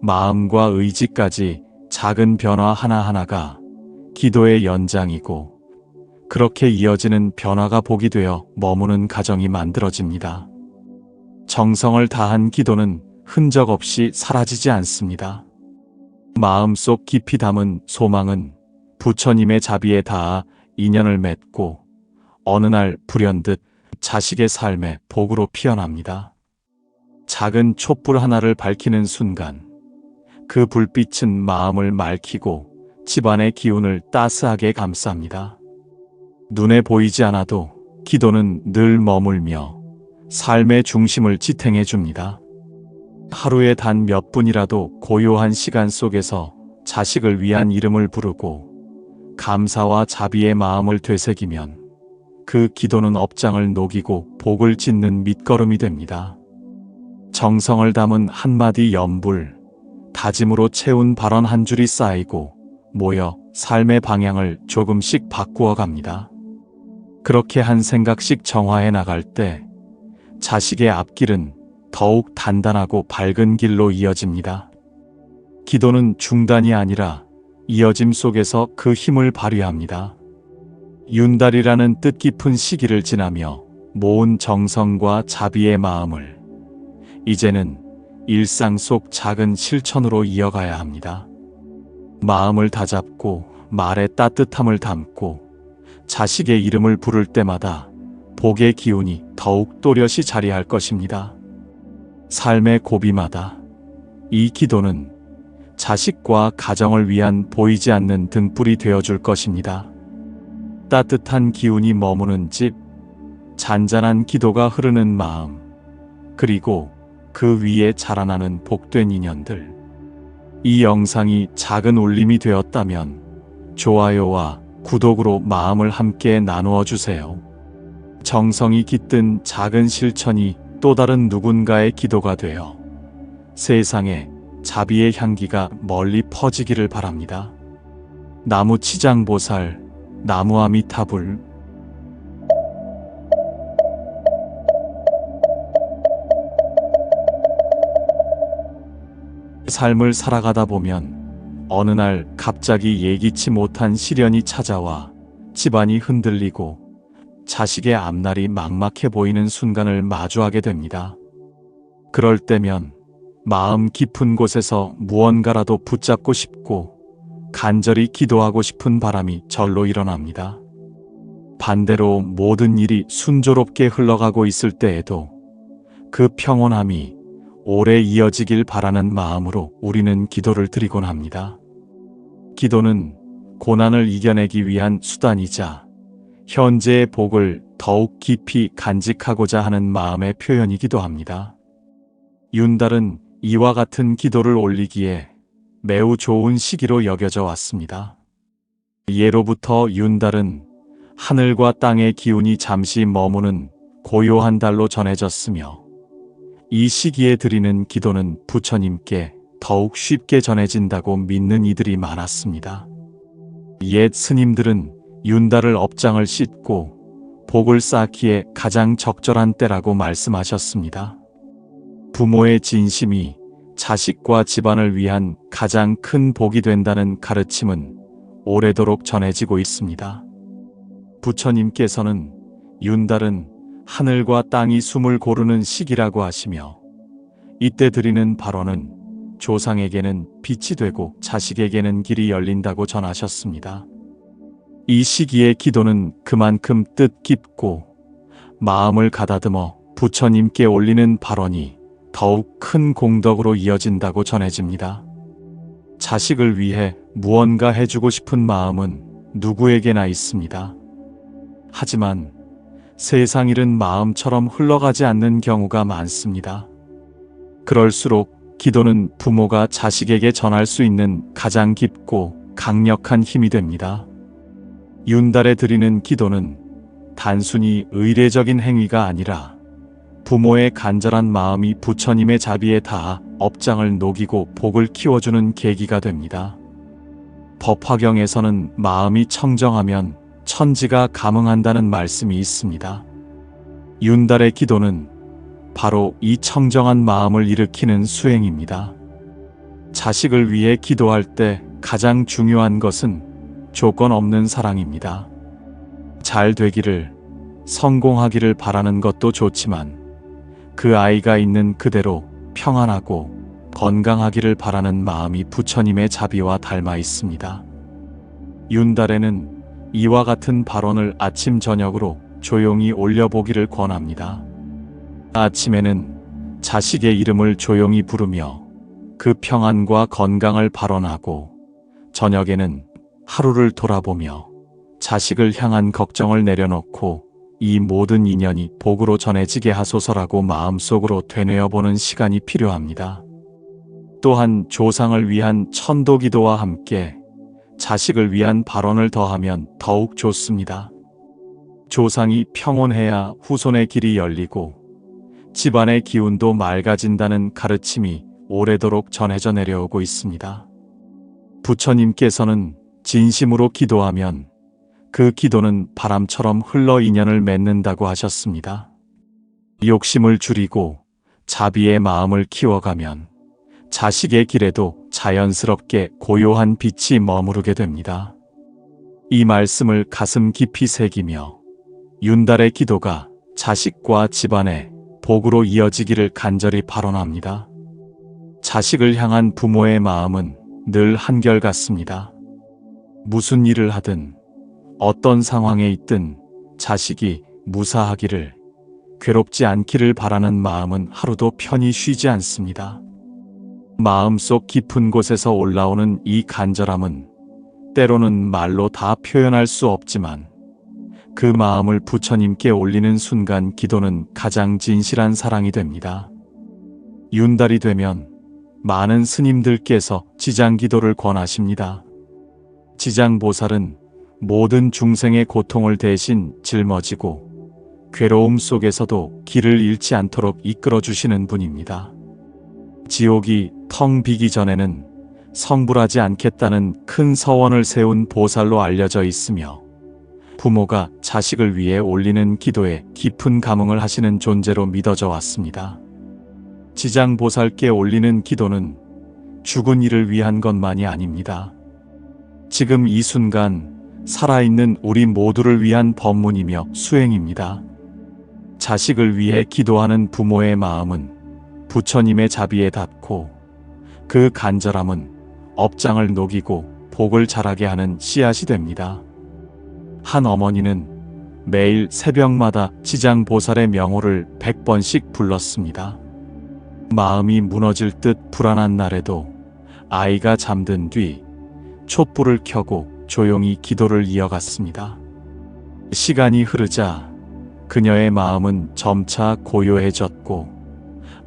마음과 의지까지 작은 변화 하나하나가 기도의 연장이고 그렇게 이어지는 변화가 복이 되어 머무는 가정이 만들어집니다. 정성을 다한 기도는 흔적 없이 사라지지 않습니다. 마음속 깊이 담은 소망은 부처님의 자비에 닿아 인연을 맺고 어느 날 불현듯 자식의 삶에 복으로 피어납니다. 작은 촛불 하나를 밝히는 순간 그 불빛은 마음을 맑히고 집안의 기운을 따스하게 감쌉니다. 눈에 보이지 않아도 기도는 늘 머물며 삶의 중심을 지탱해 줍니다. 하루에 단 몇 분이라도 고요한 시간 속에서 자식을 위한 이름을 부르고 감사와 자비의 마음을 되새기면 그 기도는 업장을 녹이고 복을 짓는 밑거름이 됩니다. 정성을 담은 한마디 염불, 다짐으로 채운 발언 한 줄이 쌓이고 모여 삶의 방향을 조금씩 바꾸어 갑니다. 그렇게 한 생각씩 정화해 나갈 때 자식의 앞길은 더욱 단단하고 밝은 길로 이어집니다. 기도는 중단이 아니라 이어짐 속에서 그 힘을 발휘합니다. 윤달이라는 뜻깊은 시기를 지나며 모은 정성과 자비의 마음을 이제는 일상 속 작은 실천으로 이어가야 합니다. 마음을 다잡고 말에 따뜻함을 담고 자식의 이름을 부를 때마다 복의 기운이 더욱 또렷이 자리할 것입니다. 삶의 고비마다 이 기도는 자식과 가정을 위한 보이지 않는 등불이 되어줄 것입니다. 따뜻한 기운이 머무는 집, 잔잔한 기도가 흐르는 마음, 그리고 그 위에 자라나는 복된 인연들. 이 영상이 작은 울림이 되었다면 좋아요와 구독으로 마음을 함께 나누어 주세요. 정성이 깃든 작은 실천이 또 다른 누군가의 기도가 되어 세상에 자비의 향기가 멀리 퍼지기를 바랍니다. 나무 치장보살, 나무 아미타불. 삶을 살아가다 보면 어느 날 갑자기 예기치 못한 시련이 찾아와 집안이 흔들리고 자식의 앞날이 막막해 보이는 순간을 마주하게 됩니다. 그럴 때면 마음 깊은 곳에서 무언가라도 붙잡고 싶고 간절히 기도하고 싶은 바람이 절로 일어납니다. 반대로 모든 일이 순조롭게 흘러가고 있을 때에도 그 평온함이 오래 이어지길 바라는 마음으로 우리는 기도를 드리곤 합니다. 기도는 고난을 이겨내기 위한 수단이자 현재의 복을 더욱 깊이 간직하고자 하는 마음의 표현이기도 합니다. 윤달은 이와 같은 기도를 올리기에 매우 좋은 시기로 여겨져 왔습니다. 예로부터 윤달은 하늘과 땅의 기운이 잠시 머무는 고요한 달로 전해졌으며 이 시기에 드리는 기도는 부처님께 더욱 쉽게 전해진다고 믿는 이들이 많았습니다. 옛 스님들은 윤달을 업장을 씻고 복을 쌓기에 가장 적절한 때라고 말씀하셨습니다. 부모의 진심이 자식과 집안을 위한 가장 큰 복이 된다는 가르침은 오래도록 전해지고 있습니다. 부처님께서는 윤달은 하늘과 땅이 숨을 고르는 시기라고 하시며 이때 드리는 발언은 조상에게는 빛이 되고 자식에게는 길이 열린다고 전하셨습니다. 이 시기의 기도는 그만큼 뜻깊고 마음을 가다듬어 부처님께 올리는 발언이 더욱 큰 공덕으로 이어진다고 전해집니다. 자식을 위해 무언가 해주고 싶은 마음은 누구에게나 있습니다. 하지만 세상 일은 마음처럼 흘러가지 않는 경우가 많습니다. 그럴수록 기도는 부모가 자식에게 전할 수 있는 가장 깊고 강력한 힘이 됩니다. 윤달에 드리는 기도는 단순히 의례적인 행위가 아니라 부모의 간절한 마음이 부처님의 자비에 닿아 업장을 녹이고 복을 키워주는 계기가 됩니다. 법화경에서는 마음이 청정하면 천지가 감응한다는 말씀이 있습니다. 윤달의 기도는 바로 이 청정한 마음을 일으키는 수행입니다. 자식을 위해 기도할 때 가장 중요한 것은 조건 없는 사랑입니다. 잘 되기를, 성공하기를 바라는 것도 좋지만 그 아이가 있는 그대로 평안하고 건강하기를 바라는 마음이 부처님의 자비와 닮아 있습니다. 윤달에는 이와 같은 발언을 아침 저녁으로 조용히 올려보기를 권합니다. 아침에는 자식의 이름을 조용히 부르며 그 평안과 건강을 발언하고 저녁에는 하루를 돌아보며 자식을 향한 걱정을 내려놓고 이 모든 인연이 복으로 전해지게 하소서라고 마음속으로 되뇌어보는 시간이 필요합니다. 또한 조상을 위한 천도기도와 함께 자식을 위한 발언을 더하면 더욱 좋습니다. 조상이 평온해야 후손의 길이 열리고 집안의 기운도 맑아진다는 가르침이 오래도록 전해져 내려오고 있습니다. 부처님께서는 진심으로 기도하면 그 기도는 바람처럼 흘러 인연을 맺는다고 하셨습니다. 욕심을 줄이고 자비의 마음을 키워가면 자식의 길에도 자연스럽게 고요한 빛이 머무르게 됩니다. 이 말씀을 가슴 깊이 새기며 윤달의 기도가 자식과 집안의 복으로 이어지기를 간절히 발언합니다. 자식을 향한 부모의 마음은 늘 한결같습니다. 무슨 일을 하든 어떤 상황에 있든 자식이 무사하기를, 괴롭지 않기를 바라는 마음은 하루도 편히 쉬지 않습니다. 마음속 깊은 곳에서 올라오는 이 간절함은 때로는 말로 다 표현할 수 없지만 그 마음을 부처님께 올리는 순간 기도는 가장 진실한 사랑이 됩니다. 윤달이 되면 많은 스님들께서 지장기도를 권하십니다. 지장보살은 모든 중생의 고통을 대신 짊어지고 괴로움 속에서도 길을 잃지 않도록 이끌어주시는 분입니다. 지옥이 텅 비기 전에는 성불하지 않겠다는 큰 서원을 세운 보살로 알려져 있으며 부모가 자식을 위해 올리는 기도에 깊은 감흥을 하시는 존재로 믿어져 왔습니다. 지장보살께 올리는 기도는 죽은 이를 위한 것만이 아닙니다. 지금 이 순간 살아있는 우리 모두를 위한 법문이며 수행입니다. 자식을 위해 기도하는 부모의 마음은 부처님의 자비에 닿고 그 간절함은 업장을 녹이고 복을 자라게 하는 씨앗이 됩니다. 한 어머니는 매일 새벽마다 지장보살의 명호를 100번씩 불렀습니다. 마음이 무너질 듯 불안한 날에도 아이가 잠든 뒤 촛불을 켜고 조용히 기도를 이어갔습니다. 시간이 흐르자 그녀의 마음은 점차 고요해졌고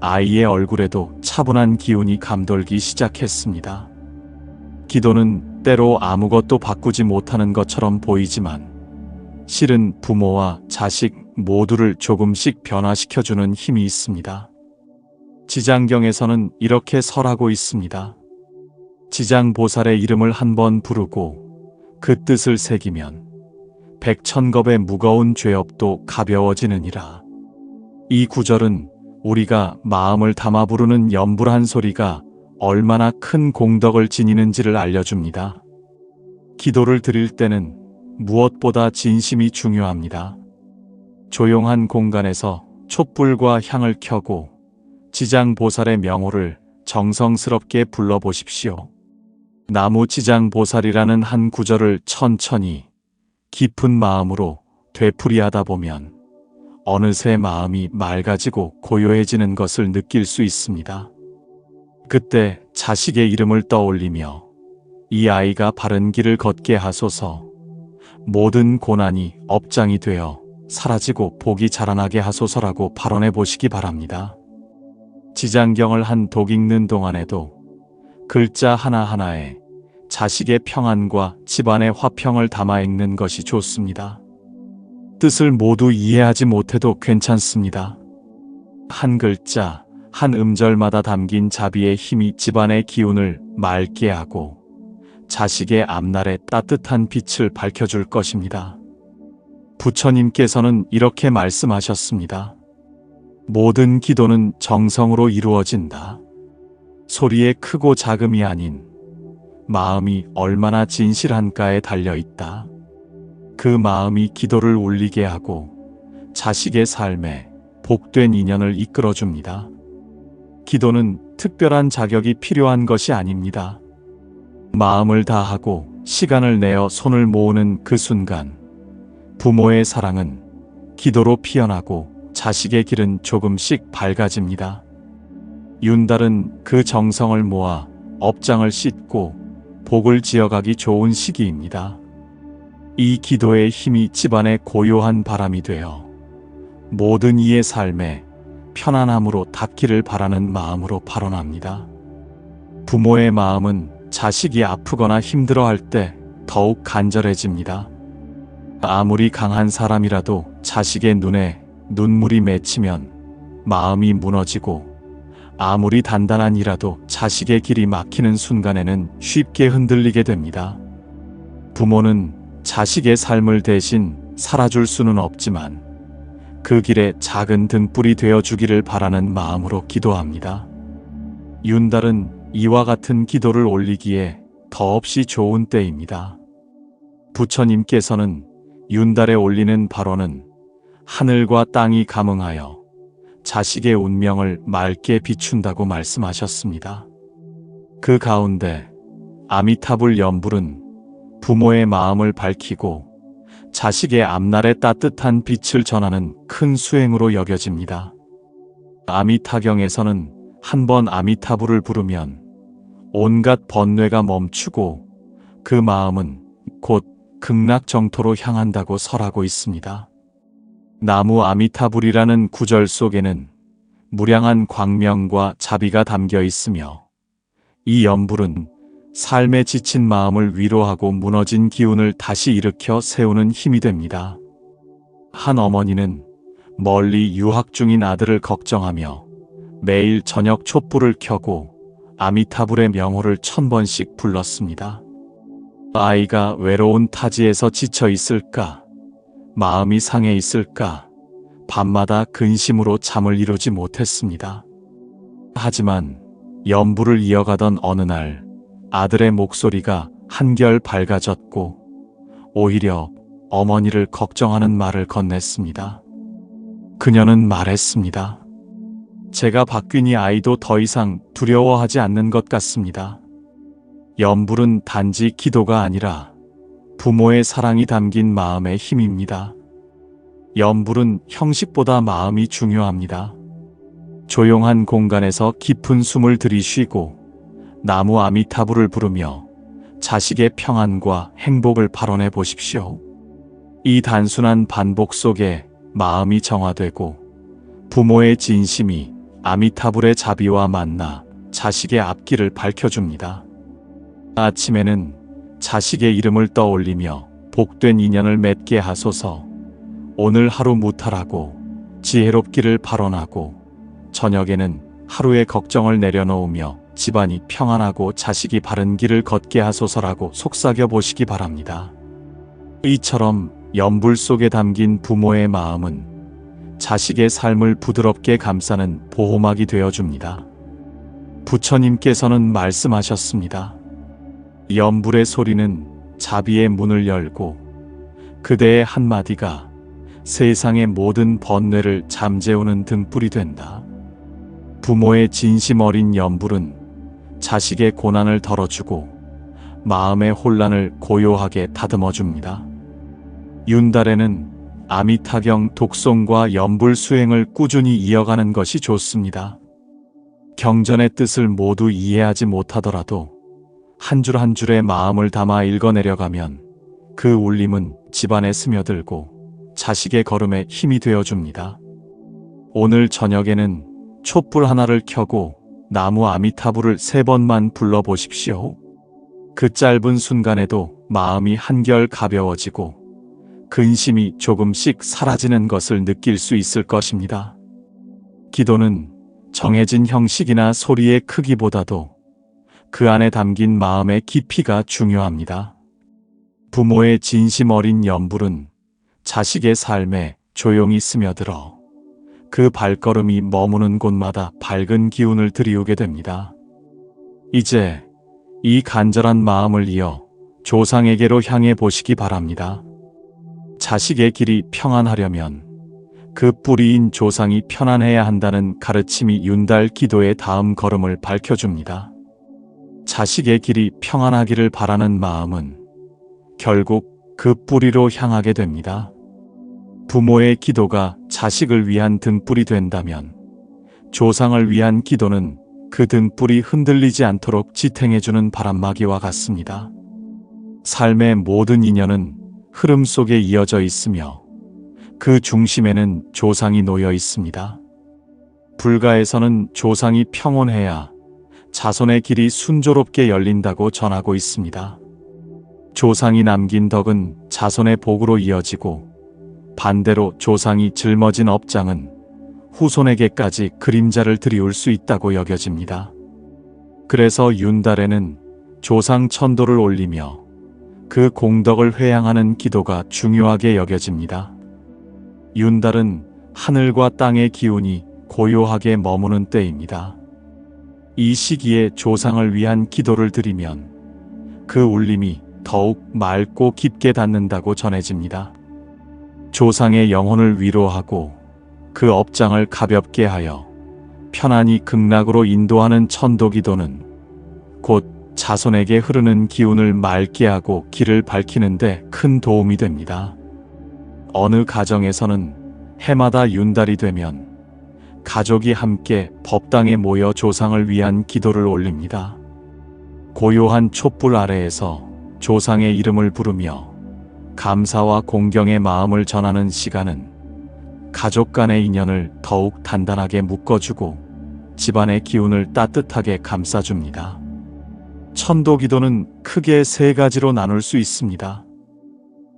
아이의 얼굴에도 차분한 기운이 감돌기 시작했습니다. 기도는 때로 아무것도 바꾸지 못하는 것처럼 보이지만 실은 부모와 자식 모두를 조금씩 변화시켜주는 힘이 있습니다. 지장경에서는 이렇게 설하고 있습니다. 지장보살의 이름을 한번 부르고 그 뜻을 새기면 백천겁의 무거운 죄업도 가벼워지느니라. 이 구절은 우리가 마음을 담아 부르는 연불한 소리가 얼마나 큰 공덕을 지니는지를 알려줍니다. 기도를 드릴 때는 무엇보다 진심이 중요합니다. 조용한 공간에서 촛불과 향을 켜고 지장보살의 명호를 정성스럽게 불러보십시오. 나무 지장보살이라는 한 구절을 천천히 깊은 마음으로 되풀이하다 보면 어느새 마음이 맑아지고 고요해지는 것을 느낄 수 있습니다. 그때 자식의 이름을 떠올리며 이 아이가 바른 길을 걷게 하소서, 모든 고난이 업장이 되어 사라지고 복이 자라나게 하소서라고 발언해 보시기 바랍니다. 지장경을 한 독 읽는 동안에도 글자 하나하나에 자식의 평안과 집안의 화평을 담아 읽는 것이 좋습니다. 뜻을 모두 이해하지 못해도 괜찮습니다. 한 글자, 한 음절마다 담긴 자비의 힘이 집안의 기운을 맑게 하고 자식의 앞날에 따뜻한 빛을 밝혀줄 것입니다. 부처님께서는 이렇게 말씀하셨습니다. 모든 기도는 정성으로 이루어진다. 소리의 크고 작음이 아닌 마음이 얼마나 진실한가에 달려있다. 그 마음이 기도를 울리게 하고 자식의 삶에 복된 인연을 이끌어줍니다. 기도는 특별한 자격이 필요한 것이 아닙니다. 마음을 다하고 시간을 내어 손을 모으는 그 순간 부모의 사랑은 기도로 피어나고 자식의 길은 조금씩 밝아집니다. 윤달은 그 정성을 모아 업장을 씻고 복을 지어가기 좋은 시기입니다. 이 기도의 힘이 집안의 고요한 바람이 되어 모든 이의 삶에 편안함으로 닿기를 바라는 마음으로 발언합니다. 부모의 마음은 자식이 아프거나 힘들어할 때 더욱 간절해집니다. 아무리 강한 사람이라도 자식의 눈에 눈물이 맺히면 마음이 무너지고 아무리 단단한 이라도 자식의 길이 막히는 순간에는 쉽게 흔들리게 됩니다. 부모는 자식의 삶을 대신 살아줄 수는 없지만 그 길에 작은 등불이 되어 주기를 바라는 마음으로 기도합니다. 윤달은 이와 같은 기도를 올리기에 더없이 좋은 때입니다. 부처님께서는 윤달에 올리는 발언은 하늘과 땅이 감응하여 자식의 운명을 맑게 비춘다고 말씀하셨습니다. 그 가운데 아미타불 연불은 부모의 마음을 밝히고 자식의 앞날에 따뜻한 빛을 전하는 큰 수행으로 여겨집니다. 아미타경에서는 한번 아미타불을 부르면 온갖 번뇌가 멈추고 그 마음은 곧 극락정토로 향한다고 설하고 있습니다. 나무 아미타불이라는 구절 속에는 무량한 광명과 자비가 담겨 있으며 이 연불은 삶에 지친 마음을 위로하고 무너진 기운을 다시 일으켜 세우는 힘이 됩니다. 한 어머니는 멀리 유학 중인 아들을 걱정하며 매일 저녁 촛불을 켜고 아미타불의 명호를 1000번씩 불렀습니다. 아이가 외로운 타지에서 지쳐 있을까? 마음이 상해 있을까? 밤마다 근심으로 잠을 이루지 못했습니다. 하지만 연불을 이어가던 어느 날 아들의 목소리가 한결 밝아졌고 오히려 어머니를 걱정하는 말을 건넸습니다. 그녀는 말했습니다. 제가 바뀌니 아이도 더 이상 두려워하지 않는 것 같습니다. 연불은 단지 기도가 아니라 부모의 사랑이 담긴 마음의 힘입니다. 연불은 형식보다 마음이 중요합니다. 조용한 공간에서 깊은 숨을 들이쉬고 나무 아미타불을 부르며 자식의 평안과 행복을 발언해 보십시오. 이 단순한 반복 속에 마음이 정화되고 부모의 진심이 아미타불의 자비와 만나 자식의 앞길을 밝혀줍니다. 아침에는 자식의 이름을 떠올리며 복된 인연을 맺게 하소서. 오늘 하루 무탈하고 지혜롭기를 발언하고 저녁에는 하루의 걱정을 내려놓으며 집안이 평안하고 자식이 바른 길을 걷게 하소서라고 속삭여 보시기 바랍니다. 이처럼 연불 속에 담긴 부모의 마음은 자식의 삶을 부드럽게 감싸는 보호막이 되어줍니다. 부처님께서는 말씀하셨습니다. 연불의 소리는 자비의 문을 열고 그대의 한마디가 세상의 모든 번뇌를 잠재우는 등불이 된다. 부모의 진심 어린 연불은 자식의 고난을 덜어주고 마음의 혼란을 고요하게 다듬어줍니다. 윤달에는 아미타경 독송과 연불 수행을 꾸준히 이어가는 것이 좋습니다. 경전의 뜻을 모두 이해하지 못하더라도 한 줄 한 줄의 마음을 담아 읽어내려가면 그 울림은 집안에 스며들고 자식의 걸음에 힘이 되어줍니다. 오늘 저녁에는 촛불 하나를 켜고 나무 아미타불을 3번만 불러보십시오. 그 짧은 순간에도 마음이 한결 가벼워지고 근심이 조금씩 사라지는 것을 느낄 수 있을 것입니다. 기도는 정해진 형식이나 소리의 크기보다도 그 안에 담긴 마음의 깊이가 중요합니다. 부모의 진심 어린 연불은 자식의 삶에 조용히 스며들어 그 발걸음이 머무는 곳마다 밝은 기운을 드리우게 됩니다. 이제 이 간절한 마음을 이어 조상에게로 향해 보시기 바랍니다. 자식의 길이 평안하려면 그 뿌리인 조상이 편안해야 한다는 가르침이 윤달 기도의 다음 걸음을 밝혀줍니다. 자식의 길이 평안하기를 바라는 마음은 결국 그 뿌리로 향하게 됩니다. 부모의 기도가 자식을 위한 등불이 된다면 조상을 위한 기도는 그 등불이 흔들리지 않도록 지탱해주는 바람막이와 같습니다. 삶의 모든 인연은 흐름 속에 이어져 있으며 그 중심에는 조상이 놓여 있습니다. 불가에서는 조상이 평온해야 자손의 길이 순조롭게 열린다고 전하고 있습니다. 조상이 남긴 덕은 자손의 복으로 이어지고 반대로 조상이 짊어진 업장은 후손에게까지 그림자를 드리울 수 있다고 여겨집니다. 그래서 윤달에는 조상 천도를 올리며 그 공덕을 회양하는 기도가 중요하게 여겨집니다. 윤달은 하늘과 땅의 기운이 고요하게 머무는 때입니다. 이 시기에 조상을 위한 기도를 드리면 그 울림이 더욱 맑고 깊게 닿는다고 전해집니다. 조상의 영혼을 위로하고 그 업장을 가볍게 하여 편안히 극락으로 인도하는 천도기도는 곧 자손에게 흐르는 기운을 맑게 하고 길을 밝히는 데 큰 도움이 됩니다. 어느 가정에서는 해마다 윤달이 되면 가족이 함께 법당에 모여 조상을 위한 기도를 올립니다. 고요한 촛불 아래에서 조상의 이름을 부르며 감사와 공경의 마음을 전하는 시간은 가족 간의 인연을 더욱 단단하게 묶어주고 집안의 기운을 따뜻하게 감싸줍니다. 천도기도는 크게 세 가지로 나눌 수 있습니다.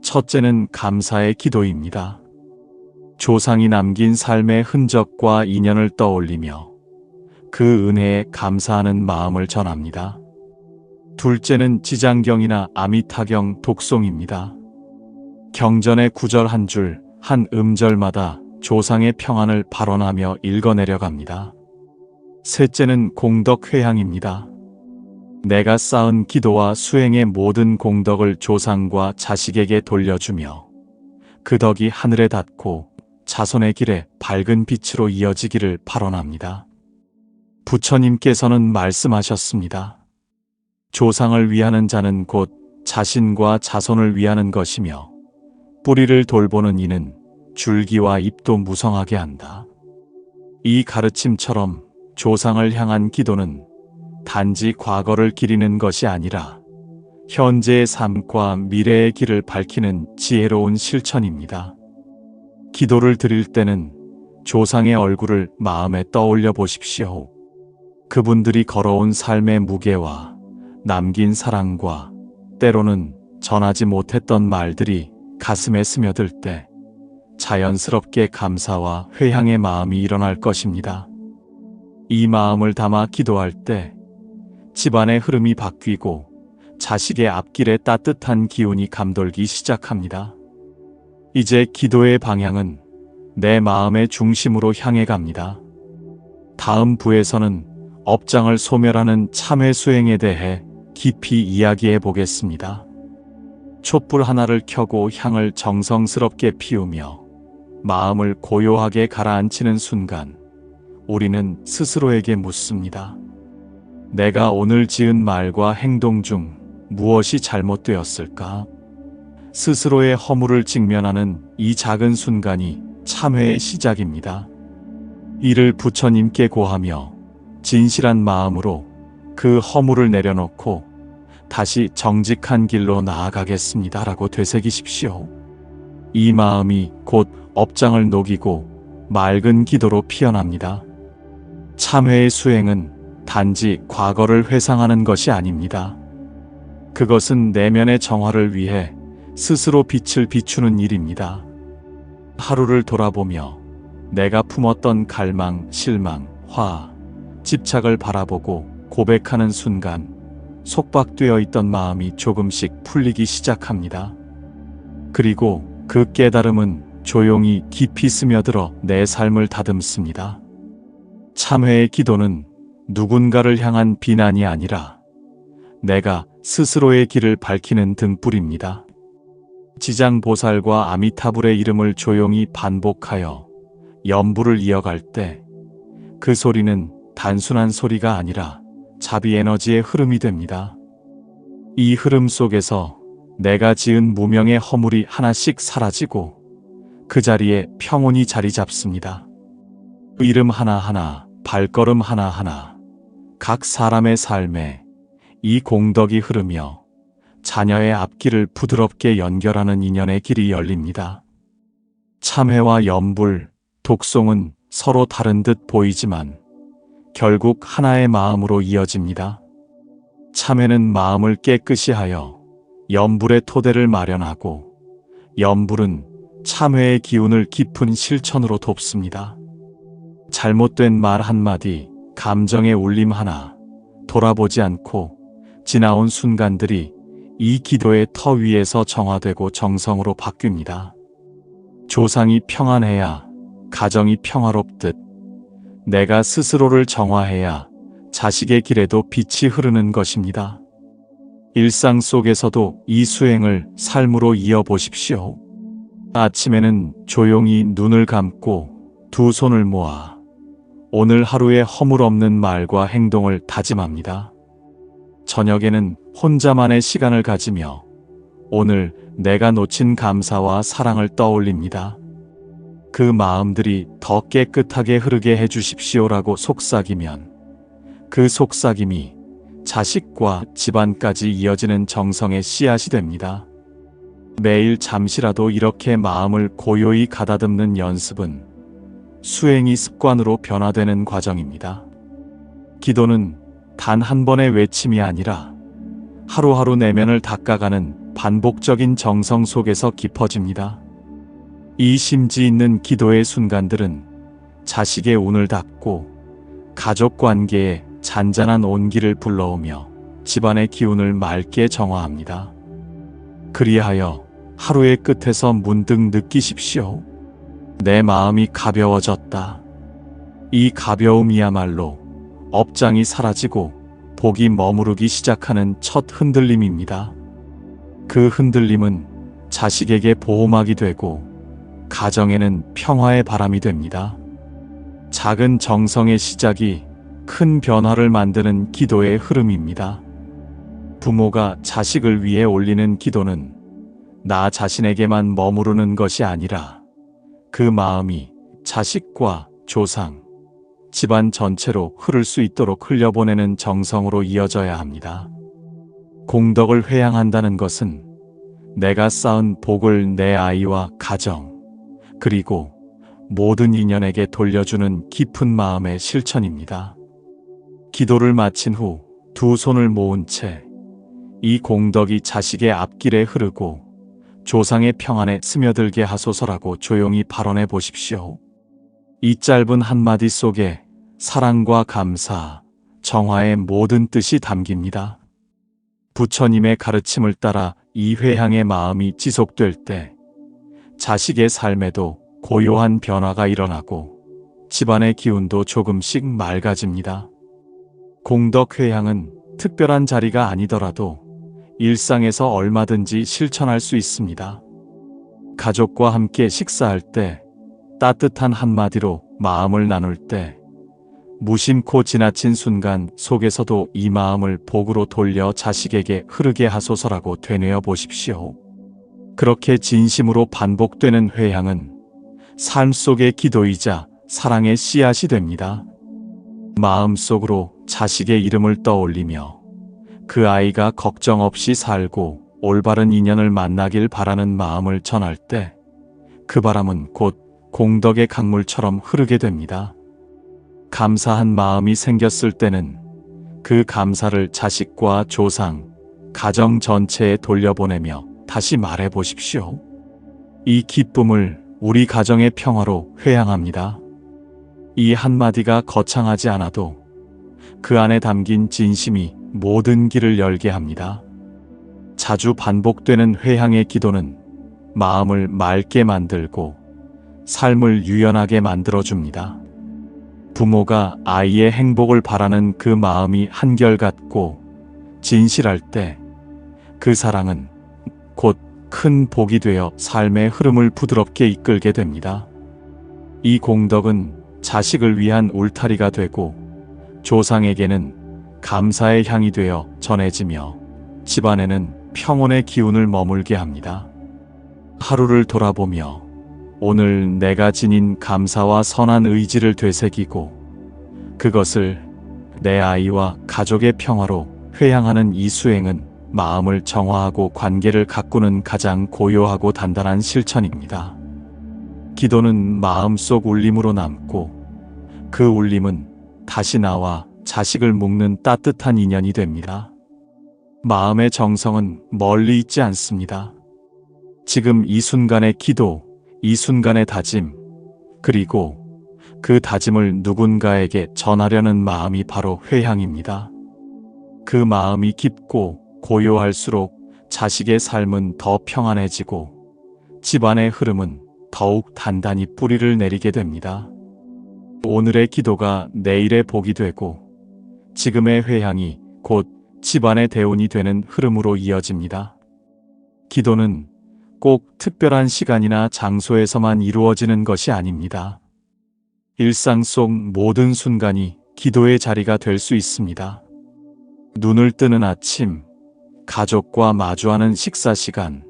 첫째는 감사의 기도입니다. 조상이 남긴 삶의 흔적과 인연을 떠올리며 그 은혜에 감사하는 마음을 전합니다. 둘째는 지장경이나 아미타경 독송입니다. 경전의 구절 한 줄, 한 음절마다 조상의 평안을 발언하며 읽어내려갑니다. 셋째는 공덕회향입니다. 내가 쌓은 기도와 수행의 모든 공덕을 조상과 자식에게 돌려주며 그 덕이 하늘에 닿고 자손의 길에 밝은 빛으로 이어지기를 발언합니다. 부처님께서는 말씀하셨습니다. 조상을 위하는 자는 곧 자신과 자손을 위하는 것이며 뿌리를 돌보는 이는 줄기와 잎도 무성하게 한다. 이 가르침처럼 조상을 향한 기도는 단지 과거를 기리는 것이 아니라 현재의 삶과 미래의 길을 밝히는 지혜로운 실천입니다. 기도를 드릴 때는 조상의 얼굴을 마음에 떠올려 보십시오. 그분들이 걸어온 삶의 무게와 남긴 사랑과 때로는 전하지 못했던 말들이 가슴에 스며들 때 자연스럽게 감사와 회향의 마음이 일어날 것입니다. 이 마음을 담아 기도할 때 집안의 흐름이 바뀌고 자식의 앞길에 따뜻한 기운이 감돌기 시작합니다. 이제 기도의 방향은 내 마음의 중심으로 향해 갑니다. 다음 부에서는 업장을 소멸하는 참회 수행에 대해 깊이 이야기해 보겠습니다. 촛불 하나를 켜고 향을 정성스럽게 피우며 마음을 고요하게 가라앉히는 순간 우리는 스스로에게 묻습니다. 내가 오늘 지은 말과 행동 중 무엇이 잘못되었을까? 스스로의 허물을 직면하는 이 작은 순간이 참회의 시작입니다. 이를 부처님께 고하며 진실한 마음으로 그 허물을 내려놓고 다시 정직한 길로 나아가겠습니다 라고 되새기십시오. 이 마음이 곧 업장을 녹이고 맑은 기도로 피어납니다. 참회의 수행은 단지 과거를 회상하는 것이 아닙니다. 그것은 내면의 정화를 위해 스스로 빛을 비추는 일입니다. 하루를 돌아보며 내가 품었던 갈망, 실망, 화, 집착을 바라보고 고백하는 순간 속박되어 있던 마음이 조금씩 풀리기 시작합니다. 그리고 그 깨달음은 조용히 깊이 스며들어 내 삶을 다듬습니다. 참회의 기도는 누군가를 향한 비난이 아니라 내가 스스로의 길을 밝히는 등불입니다. 지장보살과 아미타불의 이름을 조용히 반복하여 연부를 이어갈 때 그 소리는 단순한 소리가 아니라 자비 에너지의 흐름이 됩니다. 이 흐름 속에서 내가 지은 무명의 허물이 하나씩 사라지고 그 자리에 평온이 자리 잡습니다. 이름 하나하나, 발걸음 하나하나, 각 사람의 삶에 이 공덕이 흐르며 자녀의 앞길을 부드럽게 연결하는 인연의 길이 열립니다. 참회와 연불, 독송은 서로 다른 듯 보이지만 결국 하나의 마음으로 이어집니다. 참회는 마음을 깨끗이 하여 연불의 토대를 마련하고 연불은 참회의 기운을 깊은 실천으로 돕습니다. 잘못된 말 한마디, 감정의 울림 하나, 돌아보지 않고 지나온 순간들이 이 기도의 터 위에서 정화되고 정성으로 바뀝니다. 조상이 평안해야 가정이 평화롭듯 내가 스스로를 정화해야 자식의 길에도 빛이 흐르는 것입니다. 일상 속에서도 이 수행을 삶으로 이어보십시오. 아침에는 조용히 눈을 감고 두 손을 모아 오늘 하루의 허물없는 말과 행동을 다짐합니다. 저녁에는 혼자만의 시간을 가지며 오늘 내가 놓친 감사와 사랑을 떠올립니다. 그 마음들이 더 깨끗하게 흐르게 해주십시오라고 속삭이면 그 속삭임이 자식과 집안까지 이어지는 정성의 씨앗이 됩니다. 매일 잠시라도 이렇게 마음을 고요히 가다듬는 연습은 수행이 습관으로 변화되는 과정입니다. 기도는 단 한 번의 외침이 아니라 하루하루 내면을 닦아가는 반복적인 정성 속에서 깊어집니다. 이 심지 있는 기도의 순간들은 자식의 운을 닦고 가족 관계에 잔잔한 온기를 불러오며 집안의 기운을 맑게 정화합니다. 그리하여 하루의 끝에서 문득 느끼십시오. 내 마음이 가벼워졌다. 이 가벼움이야말로 업장이 사라지고 복이 머무르기 시작하는 첫 흔들림입니다. 그 흔들림은 자식에게 보호막이 되고 가정에는 평화의 바람이 됩니다. 작은 정성의 시작이 큰 변화를 만드는 기도의 흐름입니다. 부모가 자식을 위해 올리는 기도는 나 자신에게만 머무르는 것이 아니라 그 마음이 자식과 조상, 집안 전체로 흐를 수 있도록 흘려보내는 정성으로 이어져야 합니다. 공덕을 회양한다는 것은 내가 쌓은 복을 내 아이와 가정, 그리고 모든 인연에게 돌려주는 깊은 마음의 실천입니다. 기도를 마친 후 두 손을 모은 채 이 공덕이 자식의 앞길에 흐르고 조상의 평안에 스며들게 하소서라고 조용히 발언해 보십시오. 이 짧은 한마디 속에 사랑과 감사, 정화의 모든 뜻이 담깁니다. 부처님의 가르침을 따라 이 회향의 마음이 지속될 때 자식의 삶에도 고요한 변화가 일어나고 집안의 기운도 조금씩 맑아집니다. 공덕 회향은 특별한 자리가 아니더라도 일상에서 얼마든지 실천할 수 있습니다. 가족과 함께 식사할 때, 따뜻한 한마디로 마음을 나눌 때, 무심코 지나친 순간 속에서도 이 마음을 복으로 돌려 자식에게 흐르게 하소서라고 되뇌어 보십시오. 그렇게 진심으로 반복되는 회향은 삶 속의 기도이자 사랑의 씨앗이 됩니다. 마음속으로 자식의 이름을 떠올리며 그 아이가 걱정 없이 살고 올바른 인연을 만나길 바라는 마음을 전할 때 그 바람은 곧 공덕의 강물처럼 흐르게 됩니다. 감사한 마음이 생겼을 때는 그 감사를 자식과 조상, 가정 전체에 돌려보내며 다시 말해 보십시오. 이 기쁨을 우리 가정의 평화로 회양합니다. 이 한마디가 거창하지 않아도 그 안에 담긴 진심이 모든 길을 열게 합니다. 자주 반복되는 회향의 기도는 마음을 맑게 만들고 삶을 유연하게 만들어줍니다. 부모가 아이의 행복을 바라는 그 마음이 한결같고 진실할 때 그 사랑은 곧 큰 복이 되어 삶의 흐름을 부드럽게 이끌게 됩니다. 이 공덕은 자식을 위한 울타리가 되고 조상에게는 감사의 향이 되어 전해지며 집안에는 평온의 기운을 머물게 합니다. 하루를 돌아보며 오늘 내가 지닌 감사와 선한 의지를 되새기고 그것을 내 아이와 가족의 평화로 회양하는 이 수행은 마음을 정화하고 관계를 가꾸는 가장 고요하고 단단한 실천입니다. 기도는 마음속 울림으로 남고 그 울림은 다시 나와 자식을 묶는 따뜻한 인연이 됩니다. 마음의 정성은 멀리 있지 않습니다. 지금 이 순간의 기도, 이 순간의 다짐, 그리고 그 다짐을 누군가에게 전하려는 마음이 바로 회향입니다. 그 마음이 깊고 고요할수록 자식의 삶은 더 평안해지고 집안의 흐름은 더욱 단단히 뿌리를 내리게 됩니다. 오늘의 기도가 내일의 복이 되고 지금의 회향이 곧 집안의 대운이 되는 흐름으로 이어집니다. 기도는 꼭 특별한 시간이나 장소에서만 이루어지는 것이 아닙니다. 일상 속 모든 순간이 기도의 자리가 될 수 있습니다. 눈을 뜨는 아침, 가족과 마주하는 식사 시간,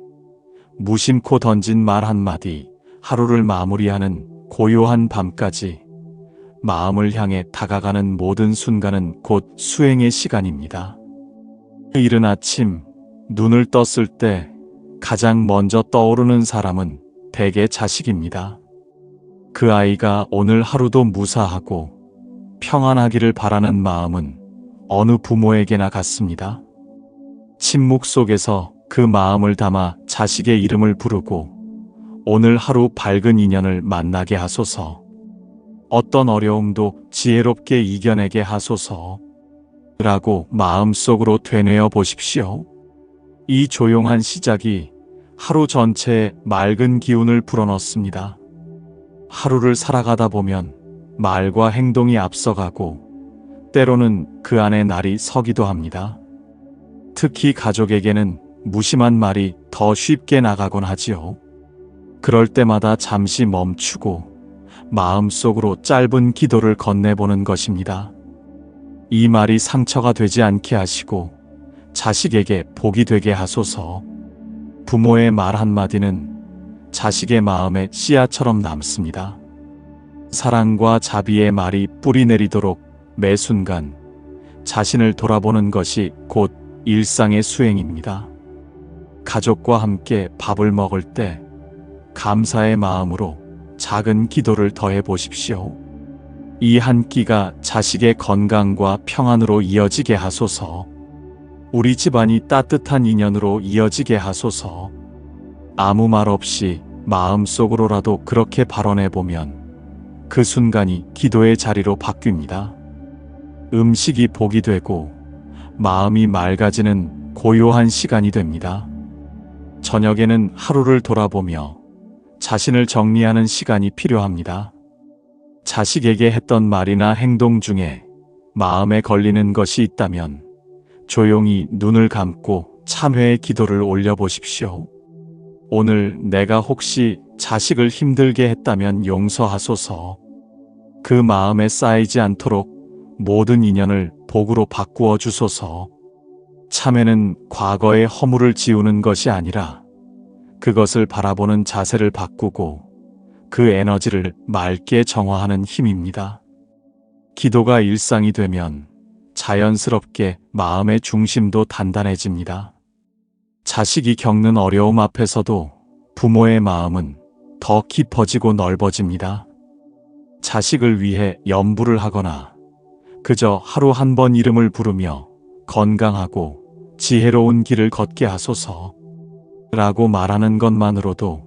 무심코 던진 말 한마디, 하루를 마무리하는 고요한 밤까지 마음을 향해 다가가는 모든 순간은 곧 수행의 시간입니다. 이른 아침, 눈을 떴을 때 가장 먼저 떠오르는 사람은 대개 자식입니다. 그 아이가 오늘 하루도 무사하고 평안하기를 바라는 마음은 어느 부모에게나 같습니다. 침묵 속에서 그 마음을 담아 자식의 이름을 부르고 오늘 하루 밝은 인연을 만나게 하소서. 어떤 어려움도 지혜롭게 이겨내게 하소서. 라고 마음속으로 되뇌어 보십시오. 이 조용한 시작이 하루 전체에 맑은 기운을 불어넣습니다. 하루를 살아가다 보면 말과 행동이 앞서가고 때로는 그 안에 날이 서기도 합니다. 특히 가족에게는 무심한 말이 더 쉽게 나가곤 하지요. 그럴 때마다 잠시 멈추고 마음속으로 짧은 기도를 건네보는 것입니다. 이 말이 상처가 되지 않게 하시고 자식에게 복이 되게 하소서. 부모의 말 한마디는 자식의 마음에 씨앗처럼 남습니다. 사랑과 자비의 말이 뿌리 내리도록 매 순간 자신을 돌아보는 것이 곧 일상의 수행입니다. 가족과 함께 밥을 먹을 때 감사의 마음으로 작은 기도를 더해 보십시오. 이 한 끼가 자식의 건강과 평안으로 이어지게 하소서. 우리 집안이 따뜻한 인연으로 이어지게 하소서. 아무 말 없이 마음속으로라도 그렇게 발언해보면 그 순간이 기도의 자리로 바뀝니다. 음식이 복이 되고 마음이 맑아지는 고요한 시간이 됩니다. 저녁에는 하루를 돌아보며 자신을 정리하는 시간이 필요합니다. 자식에게 했던 말이나 행동 중에 마음에 걸리는 것이 있다면 조용히 눈을 감고 참회의 기도를 올려보십시오. 오늘 내가 혹시 자식을 힘들게 했다면 용서하소서. 그 마음에 쌓이지 않도록 모든 인연을 복으로 바꾸어 주소서. 참회는 과거의 허물을 지우는 것이 아니라 그것을 바라보는 자세를 바꾸고 그 에너지를 맑게 정화하는 힘입니다. 기도가 일상이 되면 자연스럽게 마음의 중심도 단단해집니다. 자식이 겪는 어려움 앞에서도 부모의 마음은 더 깊어지고 넓어집니다. 자식을 위해 염불을 하거나 그저 하루 한 번 이름을 부르며 건강하고 지혜로운 길을 걷게 하소서 라고 말하는 것만으로도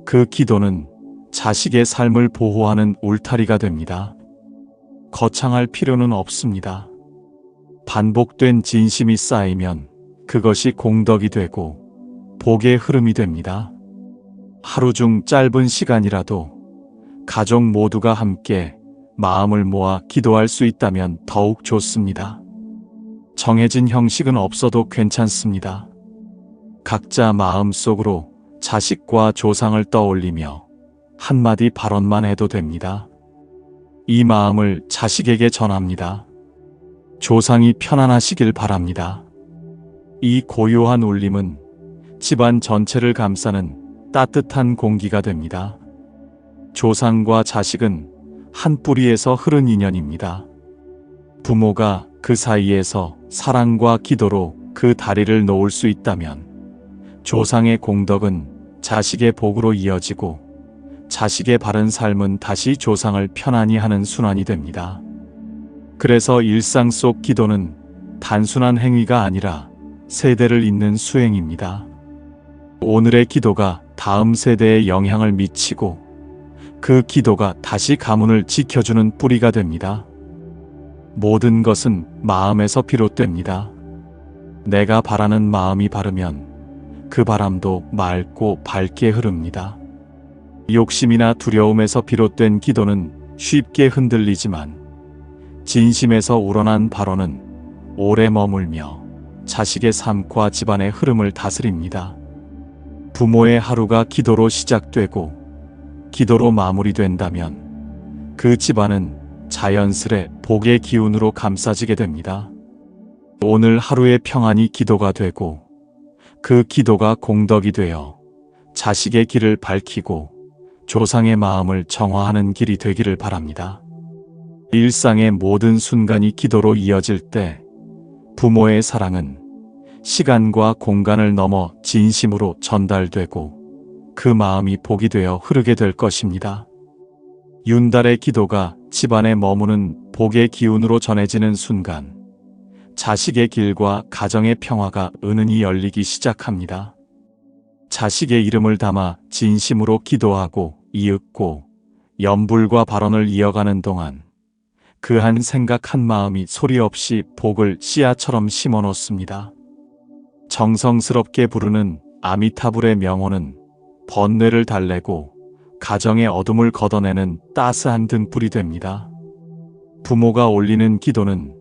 그 기도는 자식의 삶을 보호하는 울타리가 됩니다. 거창할 필요는 없습니다. 반복된 진심이 쌓이면 그것이 공덕이 되고 복의 흐름이 됩니다. 하루 중 짧은 시간이라도 가족 모두가 함께 마음을 모아 기도할 수 있다면 더욱 좋습니다. 정해진 형식은 없어도 괜찮습니다. 각자 마음속으로 자식과 조상을 떠올리며 한마디 발언만 해도 됩니다. 이 마음을 자식에게 전합니다. 조상이 편안하시길 바랍니다. 이 고요한 울림은 집안 전체를 감싸는 따뜻한 공기가 됩니다. 조상과 자식은 한 뿌리에서 흐른 인연입니다. 부모가 그 사이에서 사랑과 기도로 그 다리를 놓을 수 있다면 조상의 공덕은 자식의 복으로 이어지고 자식의 바른 삶은 다시 조상을 편안히 하는 순환이 됩니다. 그래서 일상 속 기도는 단순한 행위가 아니라 세대를 잇는 수행입니다. 오늘의 기도가 다음 세대에 영향을 미치고 그 기도가 다시 가문을 지켜주는 뿌리가 됩니다. 모든 것은 마음에서 비롯됩니다. 내가 바라는 마음이 바르면 그 바람도 맑고 밝게 흐릅니다. 욕심이나 두려움에서 비롯된 기도는 쉽게 흔들리지만 진심에서 우러난 발언은 오래 머물며 자식의 삶과 집안의 흐름을 다스립니다. 부모의 하루가 기도로 시작되고 기도로 마무리된다면 그 집안은 자연스레 복의 기운으로 감싸지게 됩니다. 오늘 하루의 평안이 기도가 되고 그 기도가 공덕이 되어 자식의 길을 밝히고 조상의 마음을 정화하는 길이 되기를 바랍니다. 일상의 모든 순간이 기도로 이어질 때 부모의 사랑은 시간과 공간을 넘어 진심으로 전달되고 그 마음이 복이 되어 흐르게 될 것입니다. 윤달의 기도가 집안에 머무는 복의 기운으로 전해지는 순간 자식의 길과 가정의 평화가 은은히 열리기 시작합니다. 자식의 이름을 담아 진심으로 기도하고 이윽고 염불과 발언을 이어가는 동안 그 한 생각 한 마음이 소리 없이 복을 씨앗처럼 심어 놓습니다. 정성스럽게 부르는 아미타불의 명호는 번뇌를 달래고 가정의 어둠을 걷어내는 따스한 등불이 됩니다. 부모가 올리는 기도는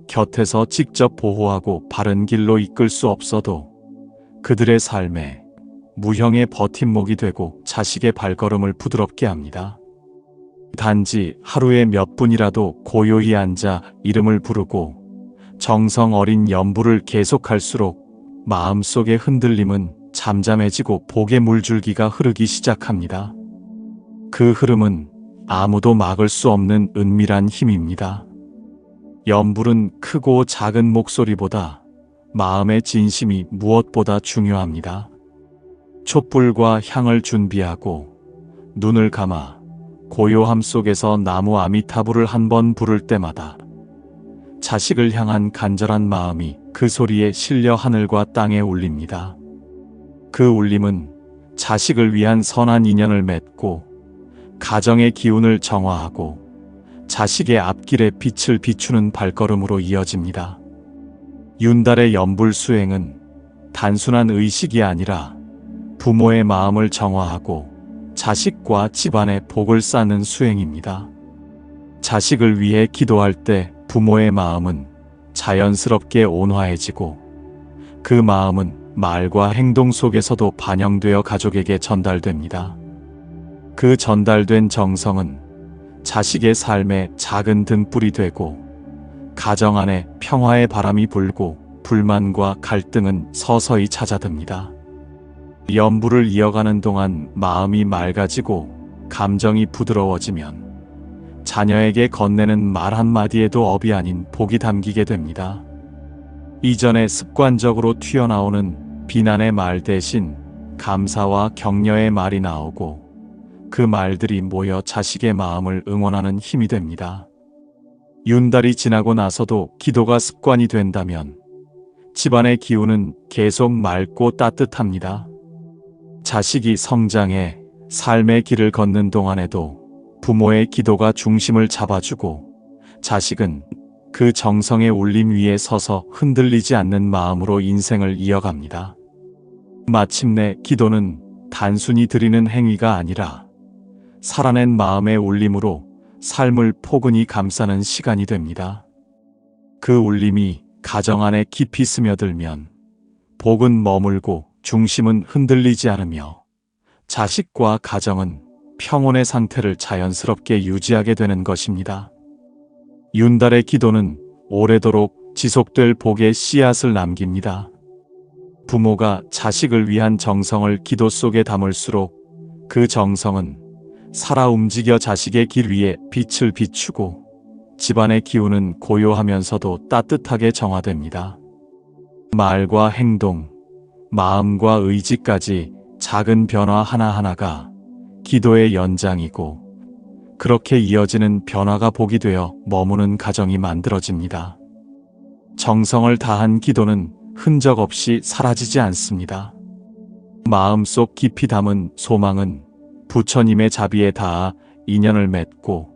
곁에서 직접 보호하고 바른 길로 이끌 수 없어도 그들의 삶에 무형의 버팀목이 되고 자식의 발걸음을 부드럽게 합니다. 단지 하루에 몇 분이라도 고요히 앉아 이름을 부르고 정성 어린 염불을 계속할수록 마음속의 흔들림은 잠잠해지고 복의 물줄기가 흐르기 시작합니다. 그 흐름은 아무도 막을 수 없는 은밀한 힘입니다. 염불은 크고 작은 목소리보다 마음의 진심이 무엇보다 중요합니다. 촛불과 향을 준비하고 눈을 감아 고요함 속에서 나무 아미타불을 한 번 부를 때마다 자식을 향한 간절한 마음이 그 소리에 실려 하늘과 땅에 울립니다. 그 울림은 자식을 위한 선한 인연을 맺고 가정의 기운을 정화하고 자식의 앞길에 빛을 비추는 발걸음으로 이어집니다. 윤달의 염불 수행은 단순한 의식이 아니라 부모의 마음을 정화하고 자식과 집안의 복을 쌓는 수행입니다. 자식을 위해 기도할 때 부모의 마음은 자연스럽게 온화해지고 그 마음은 말과 행동 속에서도 반영되어 가족에게 전달됩니다. 그 전달된 정성은 자식의 삶에 작은 등불이 되고 가정 안에 평화의 바람이 불고 불만과 갈등은 서서히 찾아듭니다. 염불을 이어가는 동안 마음이 맑아지고 감정이 부드러워지면 자녀에게 건네는 말 한마디에도 업이 아닌 복이 담기게 됩니다. 이전에 습관적으로 튀어나오는 비난의 말 대신 감사와 격려의 말이 나오고 그 말들이 모여 자식의 마음을 응원하는 힘이 됩니다. 윤달이 지나고 나서도 기도가 습관이 된다면 집안의 기운은 계속 맑고 따뜻합니다. 자식이 성장해 삶의 길을 걷는 동안에도 부모의 기도가 중심을 잡아주고 자식은 그 정성의 울림 위에 서서 흔들리지 않는 마음으로 인생을 이어갑니다. 마침내 기도는 단순히 드리는 행위가 아니라 살아낸 마음의 울림으로 삶을 포근히 감싸는 시간이 됩니다. 그 울림이 가정 안에 깊이 스며들면 복은 머물고 중심은 흔들리지 않으며 자식과 가정은 평온의 상태를 자연스럽게 유지하게 되는 것입니다. 윤달의 기도는 오래도록 지속될 복의 씨앗을 남깁니다. 부모가 자식을 위한 정성을 기도 속에 담을수록 그 정성은 살아 움직여 자식의 길 위에 빛을 비추고 집안의 기운은 고요하면서도 따뜻하게 정화됩니다. 말과 행동, 마음과 의지까지 작은 변화 하나하나가 기도의 연장이고 그렇게 이어지는 변화가 복이 되어 머무는 가정이 만들어집니다. 정성을 다한 기도는 흔적 없이 사라지지 않습니다. 마음속 깊이 담은 소망은 부처님의 자비에 닿아 인연을 맺고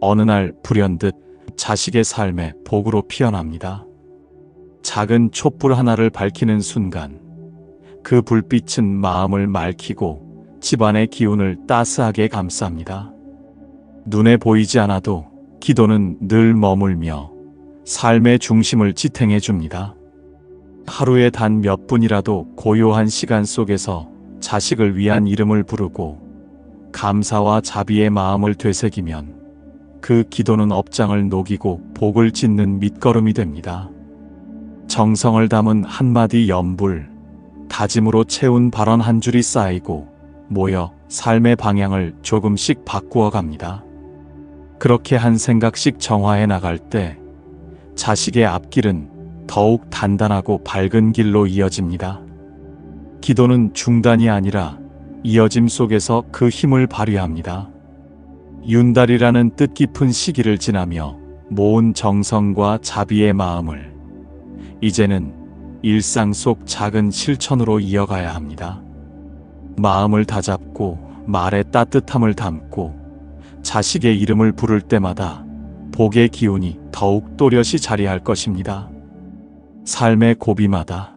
어느 날 불현듯 자식의 삶에 복으로 피어납니다. 작은 촛불 하나를 밝히는 순간 그 불빛은 마음을 맑히고 집안의 기운을 따스하게 감쌉니다. 눈에 보이지 않아도 기도는 늘 머물며 삶의 중심을 지탱해 줍니다. 하루에 단 몇 분이라도 고요한 시간 속에서 자식을 위한 이름을 부르고 감사와 자비의 마음을 되새기면 그 기도는 업장을 녹이고 복을 짓는 밑거름이 됩니다. 정성을 담은 한마디 염불, 다짐으로 채운 발언 한 줄이 쌓이고 모여 삶의 방향을 조금씩 바꾸어 갑니다. 그렇게 한 생각씩 정화해 나갈 때 자식의 앞길은 더욱 단단하고 밝은 길로 이어집니다. 기도는 중단이 아니라 이어짐 속에서 그 힘을 발휘합니다. 윤달이라는 뜻깊은 시기를 지나며 모은 정성과 자비의 마음을 이제는 일상 속 작은 실천으로 이어가야 합니다. 마음을 다잡고 말에 따뜻함을 담고 자식의 이름을 부를 때마다 복의 기운이 더욱 또렷이 자리할 것입니다. 삶의 고비마다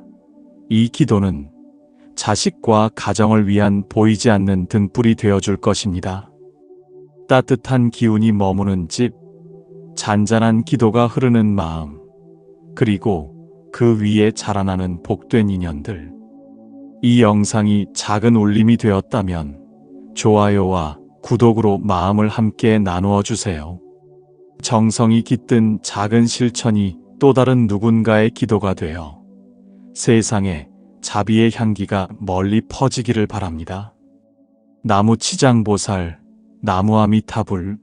이 기도는 자식과 가정을 위한 보이지 않는 등불이 되어줄 것입니다. 따뜻한 기운이 머무는 집, 잔잔한 기도가 흐르는 마음, 그리고 그 위에 자라나는 복된 인연들. 이 영상이 작은 울림이 되었다면 좋아요와 구독으로 마음을 함께 나누어 주세요. 정성이 깃든 작은 실천이 또 다른 누군가의 기도가 되어 세상에 자비의 향기가 멀리 퍼지기를 바랍니다. 나무 치장보살, 나무 아미타불.